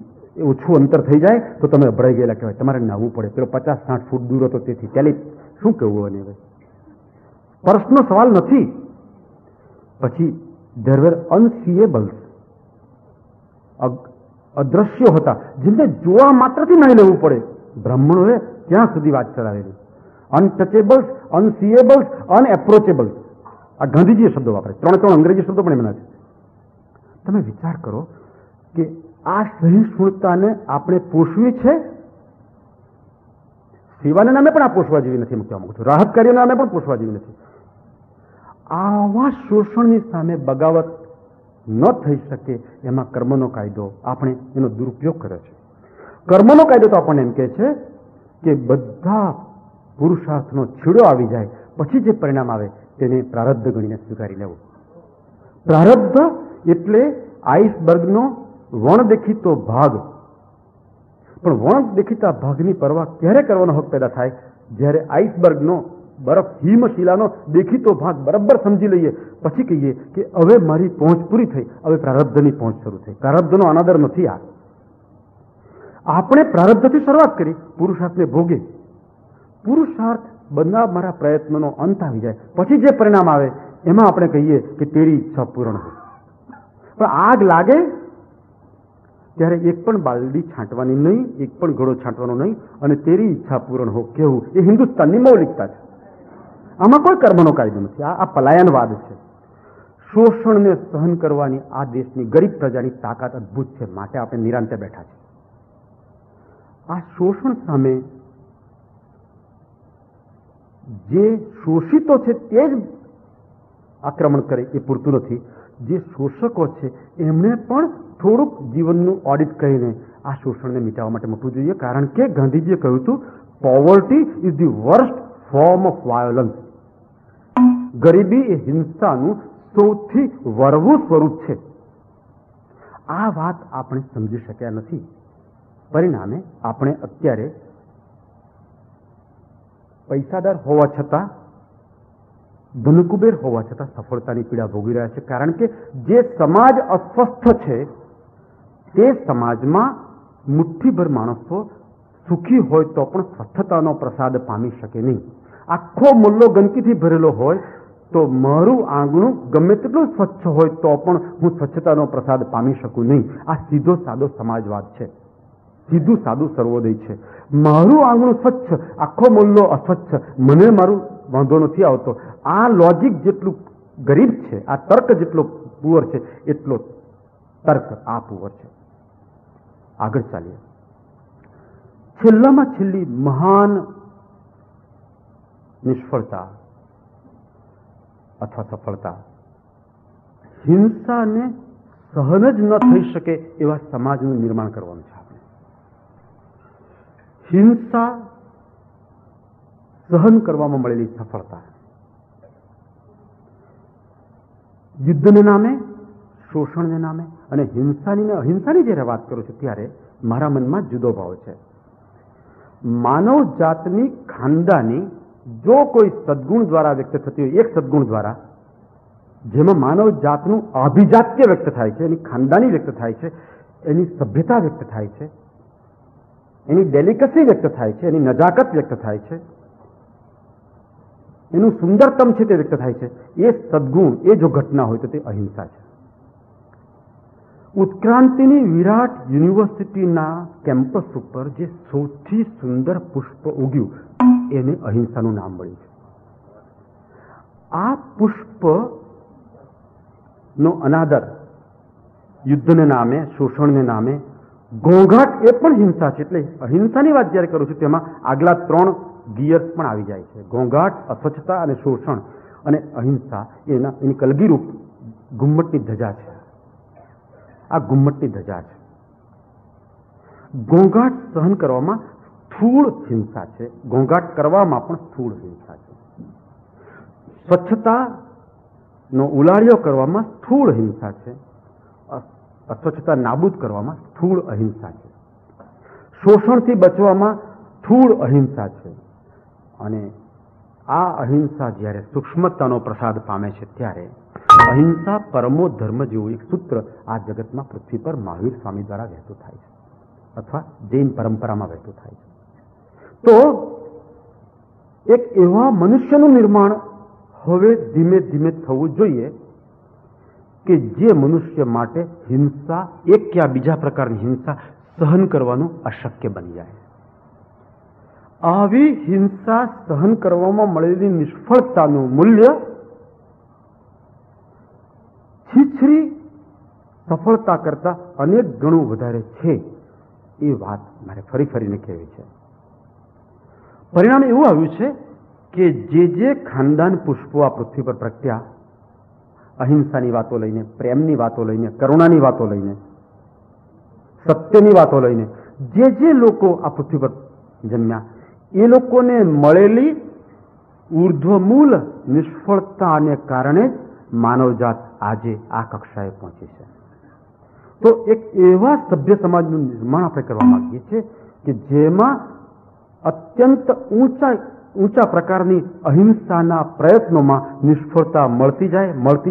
ઓછું અંતર થઈ જાય તો તમે અભરાઈ ગયેલા કહેવાય, તમારે નાવું પડે. પેલો 50-60 ફૂટ દૂર હતો, તેથી ત્યારે શું કહેવું? અને હવે સ્પર્શનો સવાલ નથી. પછી ધેર વેર અનસીએબલ્સ, અદ્રશ્યો હતા, જેમને જોવા માત્રથી નહીં લેવું પડે. બ્રાહ્મણોએ ત્યાં સુધી વાત ચલાવેલી. અનટચેબલ્સ, અનસીએબલ્સ, અનએપ્રોચેબલ્સ, આ ગાંધીજીએ શબ્દો વાપરે. 3 અંગ્રેજી શબ્દો પણ એમના છે. તમે વિચાર કરો કે આ સહિષ્ણુતાને આપણે પોષવી છે. સેવાના નામે પણ આ પોષવા જેવી નથી, હું કહેવા માંગુ છું. રાહત કાર્યના નામે પણ પોષવા જેવી નથી. આવા શોષણની સામે બગાવત ન થઈ શકે એમાં કર્મનો કાયદો, આપણે એનો દુરુપયોગ કર્યો છે. કર્મનો કાયદો તો આપણને એમ કહે છે કે બધા પુરુષાર્થનો છેડો આવી જાય પછી જે પરિણામ આવે તેને પ્રારબ્ધ ગણીને સ્વીકારી લેવું. પ્રારબ્ધ એટલે આઈસબર્ગનો વણ દેખીતો ભાગ. પણ વણ દેખીતા ભાગની પરવા ક્યારે કરવાનો હક પેદા થાય? જ્યારે આઈસબર્ગનો બરફ, હિમશિલાનો દેખીતો ભાગ બરાબર સમજી લઈએ, પછી કહીએ કે હવે મારી પહોંચ પૂરી થઈ, હવે પ્રારબ્ધની પહોંચ શરૂ થઈ. પ્રારબ્ધનો અનાદર નથી આ. આપણે પ્રારબ્ધથી શરૂઆત કરી, પુરુષાર્થને ભોગે. પુરુષાર્થ બનાવનારા પ્રયત્નોનો અંત આવી જાય પછી જે પરિણામ આવે એમાં આપણે કહીએ કે તેરી ઈચ્છા પૂર્ણ હોય. પણ આગ લાગે ત્યારે એક પણ બાલડી છાંટવાની નહીં, એક પણ ઘડો છાંટવાનો નહીં, અને તેરી ઈચ્છા પૂર્ણ હો કહેવું એ હિન્દુસ્તાનની મૌલિકતા છે. આમાં કોઈ કર્મનો કાયદો નથી. આ પલાયનવાદ છે. શોષણને સહન કરવાની આ દેશની ગરીબ પ્રજાની તાકાત અદ્ભુત છે, માટે આપણે નિરાંતે બેઠા છીએ. આ શોષણ સામે જે શોષિતો છે તે જ આક્રમણ કરે એ પૂરતું નથી. જે શોષકો છે એમણે પણ થોડુંક જીવનનું ઓડિટ કરીને આ શોષણને મિટાવવા માટે મૂકવું જોઈએ. કારણ કે ગાંધીજીએ કહ્યું હતું, poverty is the worst form of violence. ગરીબી એ હિંસાનું સૌથી વરવું સ્વરૂપ છે. આ વાત આપણે સમજી શક્યા નથી. પરિણામે આપણે અત્યારે પૈસાદાર હોવા છતાં, ધનકુબેર હોવા છતાં સફળતાની પીડા ભોગવી રહ્યા છે. કારણ કે જે સમાજ અસ્વસ્થ છે તે સમાજમાં મુઠ્ઠીભર માણસો સુખી હોય તો પણ સ્વસ્થતાનો પ્રસાદ પામી શકે નહીં. આખો મુલ્લો ગંદકીથી ભરેલો હોય તો મારું આંગણું ગમે તેટલું સ્વચ્છ હોય તો પણ હું સ્વચ્છતાનો પ્રસાદ પામી શકું નહીં. આ સીધો સાદો સમાજવાદ છે, સીધું સાદું સર્વોદય છે. મારું આંગણું સ્વચ્છ, આખો મુલ્લો અસ્વચ્છ, મને મારું વાંધો નથી આવતો. આ લોજિક જેટલું ગરીબ છે, આ તર્ક જેટલો પુઅર છે, એટલો તર્ક આ પુઅર છે. આગળ ચાલીએ. છેલ્લામાં છેલ્લી મહાન નિષ્ફળતા અથવા સફળતા હિંસાને સહન જ ન થઈ શકે એવા સમાજનું નિર્માણ કરવાનું છે. આપણે હિંસા સહન કરવામાં મળેલી સફળતા, યુદ્ધને નામે, શોષણને નામે અને હિંસાની ને અહિંસાની જ્યારે વાત કરું છું ત્યારે મારા મનમાં જુદો ભાવ છે. માનવ જાતની ખાનદાની જો કોઈ સદગુણ દ્વારા વ્યક્ત થતી હોય, એક સદગુણ દ્વારા જેમાં માનવ જાતનું અભિજાત્ય વ્યક્ત થાય છે, એની ખાનદાની વ્યક્ત થાય છે, એની સભ્યતા વ્યક્ત થાય છે, એની ડેલિકસી વ્યક્ત થાય છે, એની નજાકત વ્યક્ત થાય છે, એનું સુંદરતમ છે તે વ્યક્ત થાય છે. એ સદગુણ, એ જો ઘટના હોય તો તે અહિંસા છે. ઉત્ક્રાંતિની વિરાટ યુનિવર્સિટીના કેમ્પસ ઉપર જે સૌથી સુંદર પુષ્પ ઉગ્યું એને અહિંસાનું નામ મળ્યું છે. આ પુષ્પનો અનાદર યુદ્ધને નામે, શોષણને નામે, ઘોંઘાટ એ પણ હિંસા છે. એટલે અહિંસાની વાત જ્યારે કરું છું તેમાં આગલા 3 ગિયર્સ પણ આવી જાય છે. ઘોંઘાટ, અસ્વચ્છતા અને શોષણ, અને અહિંસા એની કલગીરૂપ ઘુમ્મટની ધજા છે. આ ઘુમ્મટની ધજા છે. ઘોંઘાટ સહન કરવામાં સ્થૂળ હિંસા છે, ઘોંઘાટ કરવામાં પણ સ્થૂળ હિંસા છે. સ્વચ્છતાનો ઉલાળ્યો કરવામાં સ્થૂળ હિંસા છે, અસ્વચ્છતા નાબૂદ કરવામાં સ્થૂળ અહિંસા છે. શોષણથી બચવામાં સ્થૂળ અહિંસા છે. અને આ અહિંસા જ્યારે સૂક્ષ્મતાનો પ્રસાદ પામે છે ત્યારે અહિંસા પરમો ધર્મ જેવું એક સૂત્ર આ જગતમાં પૃથ્વી પર મહાવીર સ્વામી દ્વારા વહેતું થાય છે, અથવા જૈન પરંપરામાં વહેતું થાય છે. તો એક એવા મનુષ્યનું નિર્માણ હવે ધીમે ધીમે થવું જોઈએ કે જે મનુષ્ય માટે હિંસા, એક કે બીજા પ્રકારની હિંસા સહન કરવાનું અશક્ય બની જાય. આવી હિંસા સહન કરવામાં મળેલી નિષ્ફળતાનું મૂલ્ય છીછરી સફળતા કરતા અનેક ગણું વધારે છે. એ વાત મારે ફરી ફરીને કહેવી છે. પરિણામ એવું આવ્યું છે કે જે ખાનદાન પુષ્પો આ પૃથ્વી પર પ્રગટ્યા, અહિંસાની વાતો લઈને, પ્રેમની વાતો લઈને, કરુણાની વાતો લઈને, સત્યની વાતો લઈને જે લોકો આ પૃથ્વી પર જન્મ્યા, એ લોકોને મળેલી ઉર્ધ્વમૂલ નિષ્ફળતાને કારણે જ માનવજાત આજે આ કક્ષાએ પહોંચી છે. તો એક એવા સભ્ય સમાજનું નિર્માણ આપણે કરવા માંગીએ છીએ કે જેમાં અત્યંત ઊંચા પ્રકારની અહિંસાના પ્રયત્નોમાં નિષ્ફળતા મળતી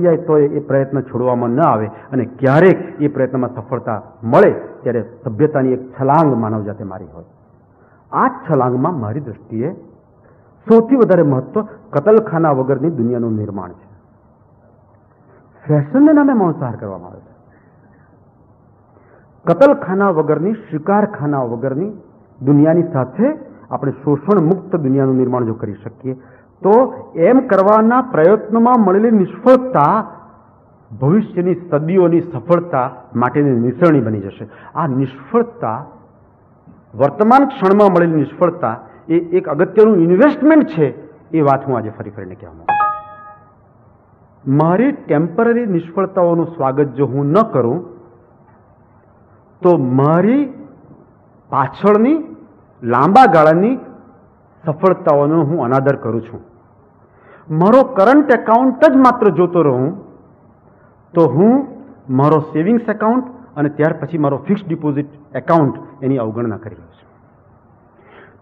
જાય તો એ પ્રયત્ન છોડવામાં ન આવે, અને ક્યારેક એ પ્રયત્નમાં સફળતા મળે ત્યારે સભ્યતાની એક છલાંગ માનવજાતે મારી હોય. આ છલાંગમાં મારી દૃષ્ટિએ સૌથી વધારે મહત્વ કતલખાના વગરની દુનિયાનું નિર્માણ છે. ફેશનને નામે માંસાહાર કરવામાં આવે છે. કતલખાના વગરની, શિકારખાના વગરની દુનિયાની સાથે આપણે શોષણ મુક્ત દુનિયાનું નિર્માણ જો કરી શકીએ તો એમ કરવાના પ્રયત્નોમાં મળેલી નિષ્ફળતા ભવિષ્યની સદીઓની સફળતા માટેની નિસરણી બની જશે. આ નિષ્ફળતા, વર્તમાન ક્ષણમાં મળેલી નિષ્ફળતા એ એક અગત્યનું ઇન્વેસ્ટમેન્ટ છે. એ વાત હું આજે ફરી ફરીને કહેવા માંગુ છું. મારી ટેમ્પરરી નિષ્ફળતાઓનું સ્વાગત જો હું ન કરું તો મારી પાછળની લાંબા ગાળાની સફળતાઓનો હું અનાદર કરું છું. મારો કરંટ એકાઉન્ટ જ માત્ર જોતો રહું તો હું મારો સેવિંગ્સ એકાઉન્ટ અને ત્યાર પછી મારો ફિક્સ્ડ ડિપોઝિટ એકાઉન્ટ એની અવગણના કરી રહ્યો છું.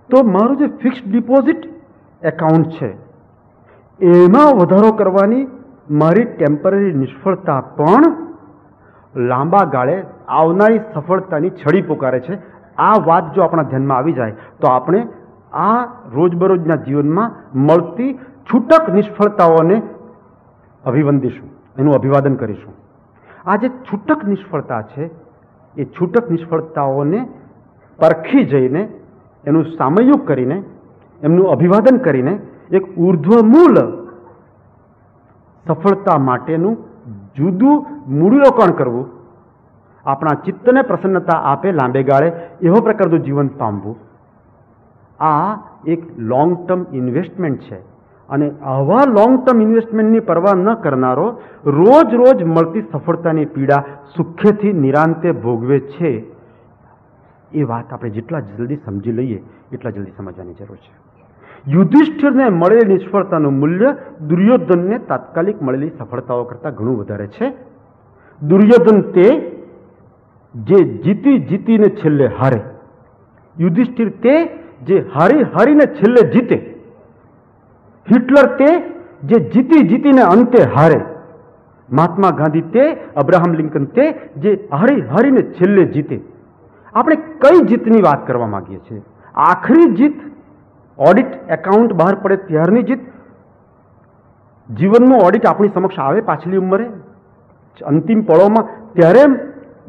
તો મારું જે ફિક્સ્ડ ડિપોઝિટ એકાઉન્ટ છે એમાં વધારો કરવાની મારી ટેમ્પરરી નિષ્ફળતા પણ લાંબા ગાળે આવનારી સફળતાની છડી પોકારે છે. આ વાત જો આપણા ધ્યાનમાં આવી જાય તો આપણે આ રોજબરોજના જીવનમાં મળતી છૂટક નિષ્ફળતાઓને અભિવંદીશું, એનું અભિવાદન કરીશું. આ જે છૂટક નિષ્ફળતા છે એ છૂટક નિષ્ફળતાઓને પરખી જઈને એનું સામયિક કરીને એમનું અભિવાદન કરીને એક ઉર્ધ્વમૂલ સફળતા માટેનું જુદું મૂડીરોકાણ કરવું, આપણા ચિત્તને પ્રસન્નતા આપે લાંબે ગાળે એવો પ્રકારનું જીવન પામવું, આ એક લોંગ ટર્મ ઇન્વેસ્ટમેન્ટ છે. અને આવા લોંગ ટર્મ ઇન્વેસ્ટમેન્ટની પરવા ન કરનારો રોજ રોજ મળતી સફળતાની પીડા સુખેથી નિરાંતે ભોગવે છે. એ વાત આપણે જેટલા જલ્દી સમજી લઈએ એટલા જલ્દી સમજવાની જરૂર છે. યુધિષ્ઠિરને મળેલી નિષ્ફળતાનું મૂલ્ય દુર્યોધનને તાત્કાલિક મળેલી સફળતાઓ કરતાં ઘણું વધારે છે. દુર્યોધન તે જે જીતીને છેલ્લે હારે, યુધિષ્ઠિર તે જે હારીને છેલ્લે જીતે, હિટલર તે જે જીતીને અંતે હારે, મહાત્મા ગાંધી તે, અબ્રાહમ લિંકન તે જે હારીને છેલ્લે જીતે. આપણે કઈ જીતની વાત કરવા માંગીએ છીએ? આખરી જીત, ઓડિટ એકાઉન્ટ બહાર પડે ત્યારની જીત, જીવનનું ઓડિટ આપણી સમક્ષ આવે પાછલી ઉંમરે, અંતિમ પળોમાં ત્યારે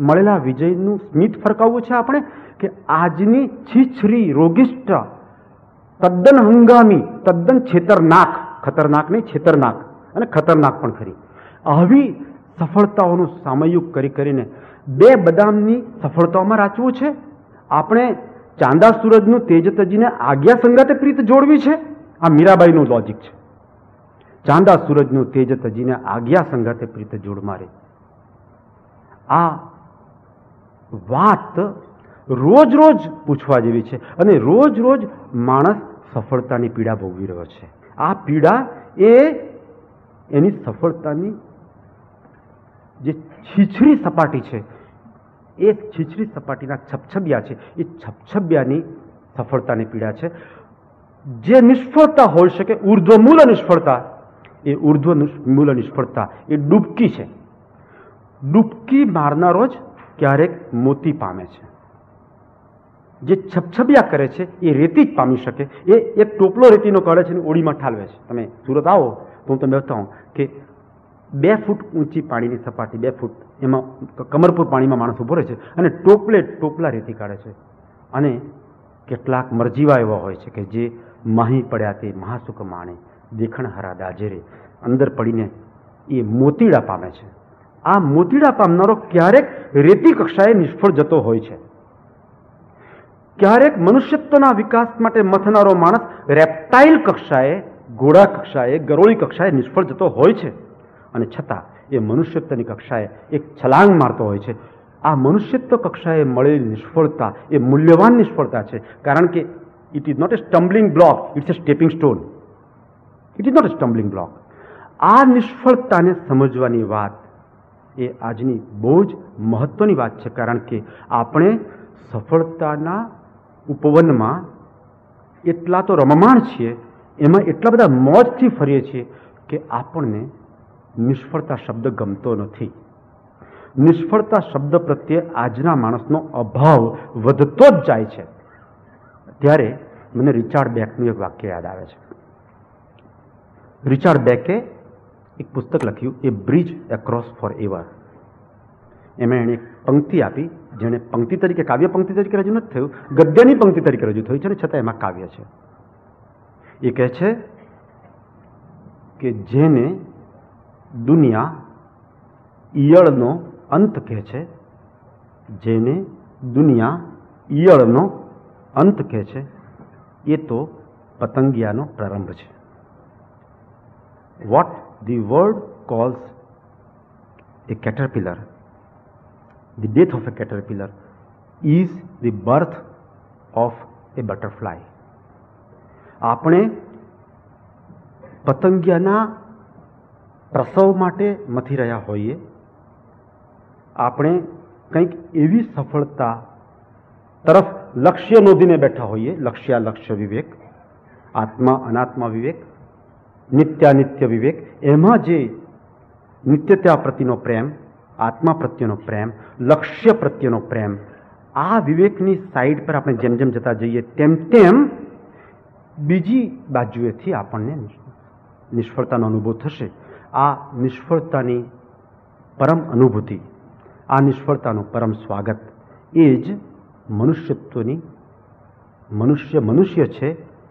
મળેલા વિજયનું સ્મિત ફરકાવવું છે આપણે, કે આજની છીછરી રોગિષ્ટ, તદ્દન હંગામી, તદ્દન છેતરનાક, ખતરનાક નહીં છેતરનાક, અને ખતરનાક પણ ખરી, આવી સફળતાઓનું સામયિક કરીને બે બદામની સફળતાઓમાં રાચવું છે? આપણે ચાંદા સૂરજનું તેજ તજીને આજ્ઞા સંગાતે પ્રીત જોડવી છે? આ મીરાબાઈનું લોજિક છે. ચાંદા સૂરજનું તેજ તજીને આજ્ઞા સંગાતે પ્રીત જોડ મારે. આ વાત રોજ રોજ પૂછવા જેવી છે. અને રોજ રોજ માણસ સફળતાની પીડા ભોગવી રહ્યો છે. આ પીડા એ એની સફળતાની જે છીછરી સપાટી છે, એ છીછરી સપાટીના છબછબિયા છે, એ છબછબિયાની સફળતાની પીડા છે. જે નિષ્ફળતા હોઈ શકે, ઉર્ધ્વમૂલ નિષ્ફળતા, એ ઉર્ધ્વમૂલ નિષ્ફળતા એ ડૂબકી છે. ડૂબકી મારનારો જ ક્યારેક મોતી પામે છે. જે છબછબિયા કરે છે એ રેતી જ પામી શકે. એ એક ટોપલો રેતીનો કાઢે છે અને ઓળીમાં ઠાલવે છે. તમે સુરત આવો તો હું તમને બતાવું કે 2 ફૂટ ઊંચી પાણીની સપાટી, 2 ફૂટ, એમાં કમરપુર પાણીમાં માણસ ઉભો રહે છે અને ટોપલા રેતી કાઢે છે. અને કેટલાક મરજીવા એવા હોય છે કે જે માહી પડ્યા તે મહાસુખ માણે, દેખણ હરા દાજેરે, અંદર પડીને એ મોતીડા પામે છે. આ મોતીડા પામનારો ક્યારેક રેતી કક્ષાએ નિષ્ફળ જતો હોય છે. ક્યારેક મનુષ્યત્વના વિકાસ માટે મથનારો માણસ રેપ્ટાઇલ કક્ષાએ, ઘોડા કક્ષાએ, ગરોળી કક્ષાએ નિષ્ફળ જતો હોય છે. અને છતાં એ મનુષ્યત્વની કક્ષાએ એક છલાંગ મારતો હોય છે. આ મનુષ્યત્વ કક્ષાએ મળેલી નિષ્ફળતા એ મૂલ્યવાન નિષ્ફળતા છે. કારણ કે it is not a stumbling block, it's a stepping stone. It is not a stumbling block. આ નિષ્ફળતાને સમજવાની વાત એ આજની બહુ જ મહત્વની વાત છે. કારણ કે આપણે સફળતાના ઉપવનમાં એટલા તો રમમાણ છીએ, એમાં એટલા બધા મોજથી ફરીએ છીએ કે આપણને નિષ્ફળતા શબ્દ ગમતો નથી. નિષ્ફળતા શબ્દ પ્રત્યે આજના માણસનો અભાવ વધતો જ જાય છે. ત્યારે મને રિચાર્ડ બેકનું એક વાક્ય યાદ આવે છે. રિચાર્ડ બેકે એક પુસ્તક લખ્યું, એ બ્રિજ એક્રોસ ફોર એવર. એમાં એણે એક પંક્તિ આપી, જેને પંક્તિ તરીકે, કાવ્ય પંક્તિ તરીકે રજૂ નથી થયું, ગદ્યની પંક્તિ તરીકે રજૂ થયું છે, અને છતાં એમાં કાવ્ય છે. એ કહે છે કે જેને દુનિયા ઈયળનો અંત કહે છે, જેને દુનિયા ઈયળનો અંત કહે છે, એ તો પતંગિયાનો પ્રારંભ છે. What the world calls a caterpillar, the death of a caterpillar is the birth of a butterfly. આપણે પતંગિયાના પ્રસવ માટે મથી રહ્યા હોઈએ, આપણે કંઈક એવી સફળતા તરફ લક્ષ્ય નોંધીને બેઠા હોઈએ, લક્ષ્યાલક્ષ્ય વિવેક, આત્મા અનાત્મા વિવેક, નિત્યાનિત્ય વિવેક, એમાં જે નિત્યતા પ્રત્યેનો પ્રેમ, આત્મા પ્રત્યેનો પ્રેમ, લક્ષ્ય પ્રત્યેનો પ્રેમ, આ વિવેકની સાઈડ પર આપણે જેમ જેમ જતા જઈએ તેમ તેમ બીજી બાજુએથી આપણને નિષ્ફળતાનો અનુભવ થશે. આ નિષ્ફળતાની પરમ અનુભૂતિ, આ નિષ્ફળતાનું પરમ સ્વાગત એ જ મનુષ્યત્વની, મનુષ્ય છે,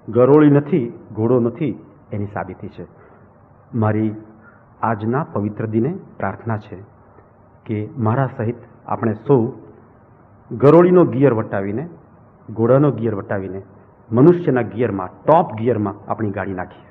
ગરોળી નથી, ઘોડો નથી, એની સાબિતી છે. મારી આજના પવિત્ર દિને પ્રાર્થના છે કે મારા સહિત આપણે સૌ ગરોળીનો ગિયર વટાવીને, ઘોડાનો ગિયર વટાવીને મનુષ્યના ગિયરમાં, ટોપ ગિયરમાં આપણી ગાડી નાખીએ.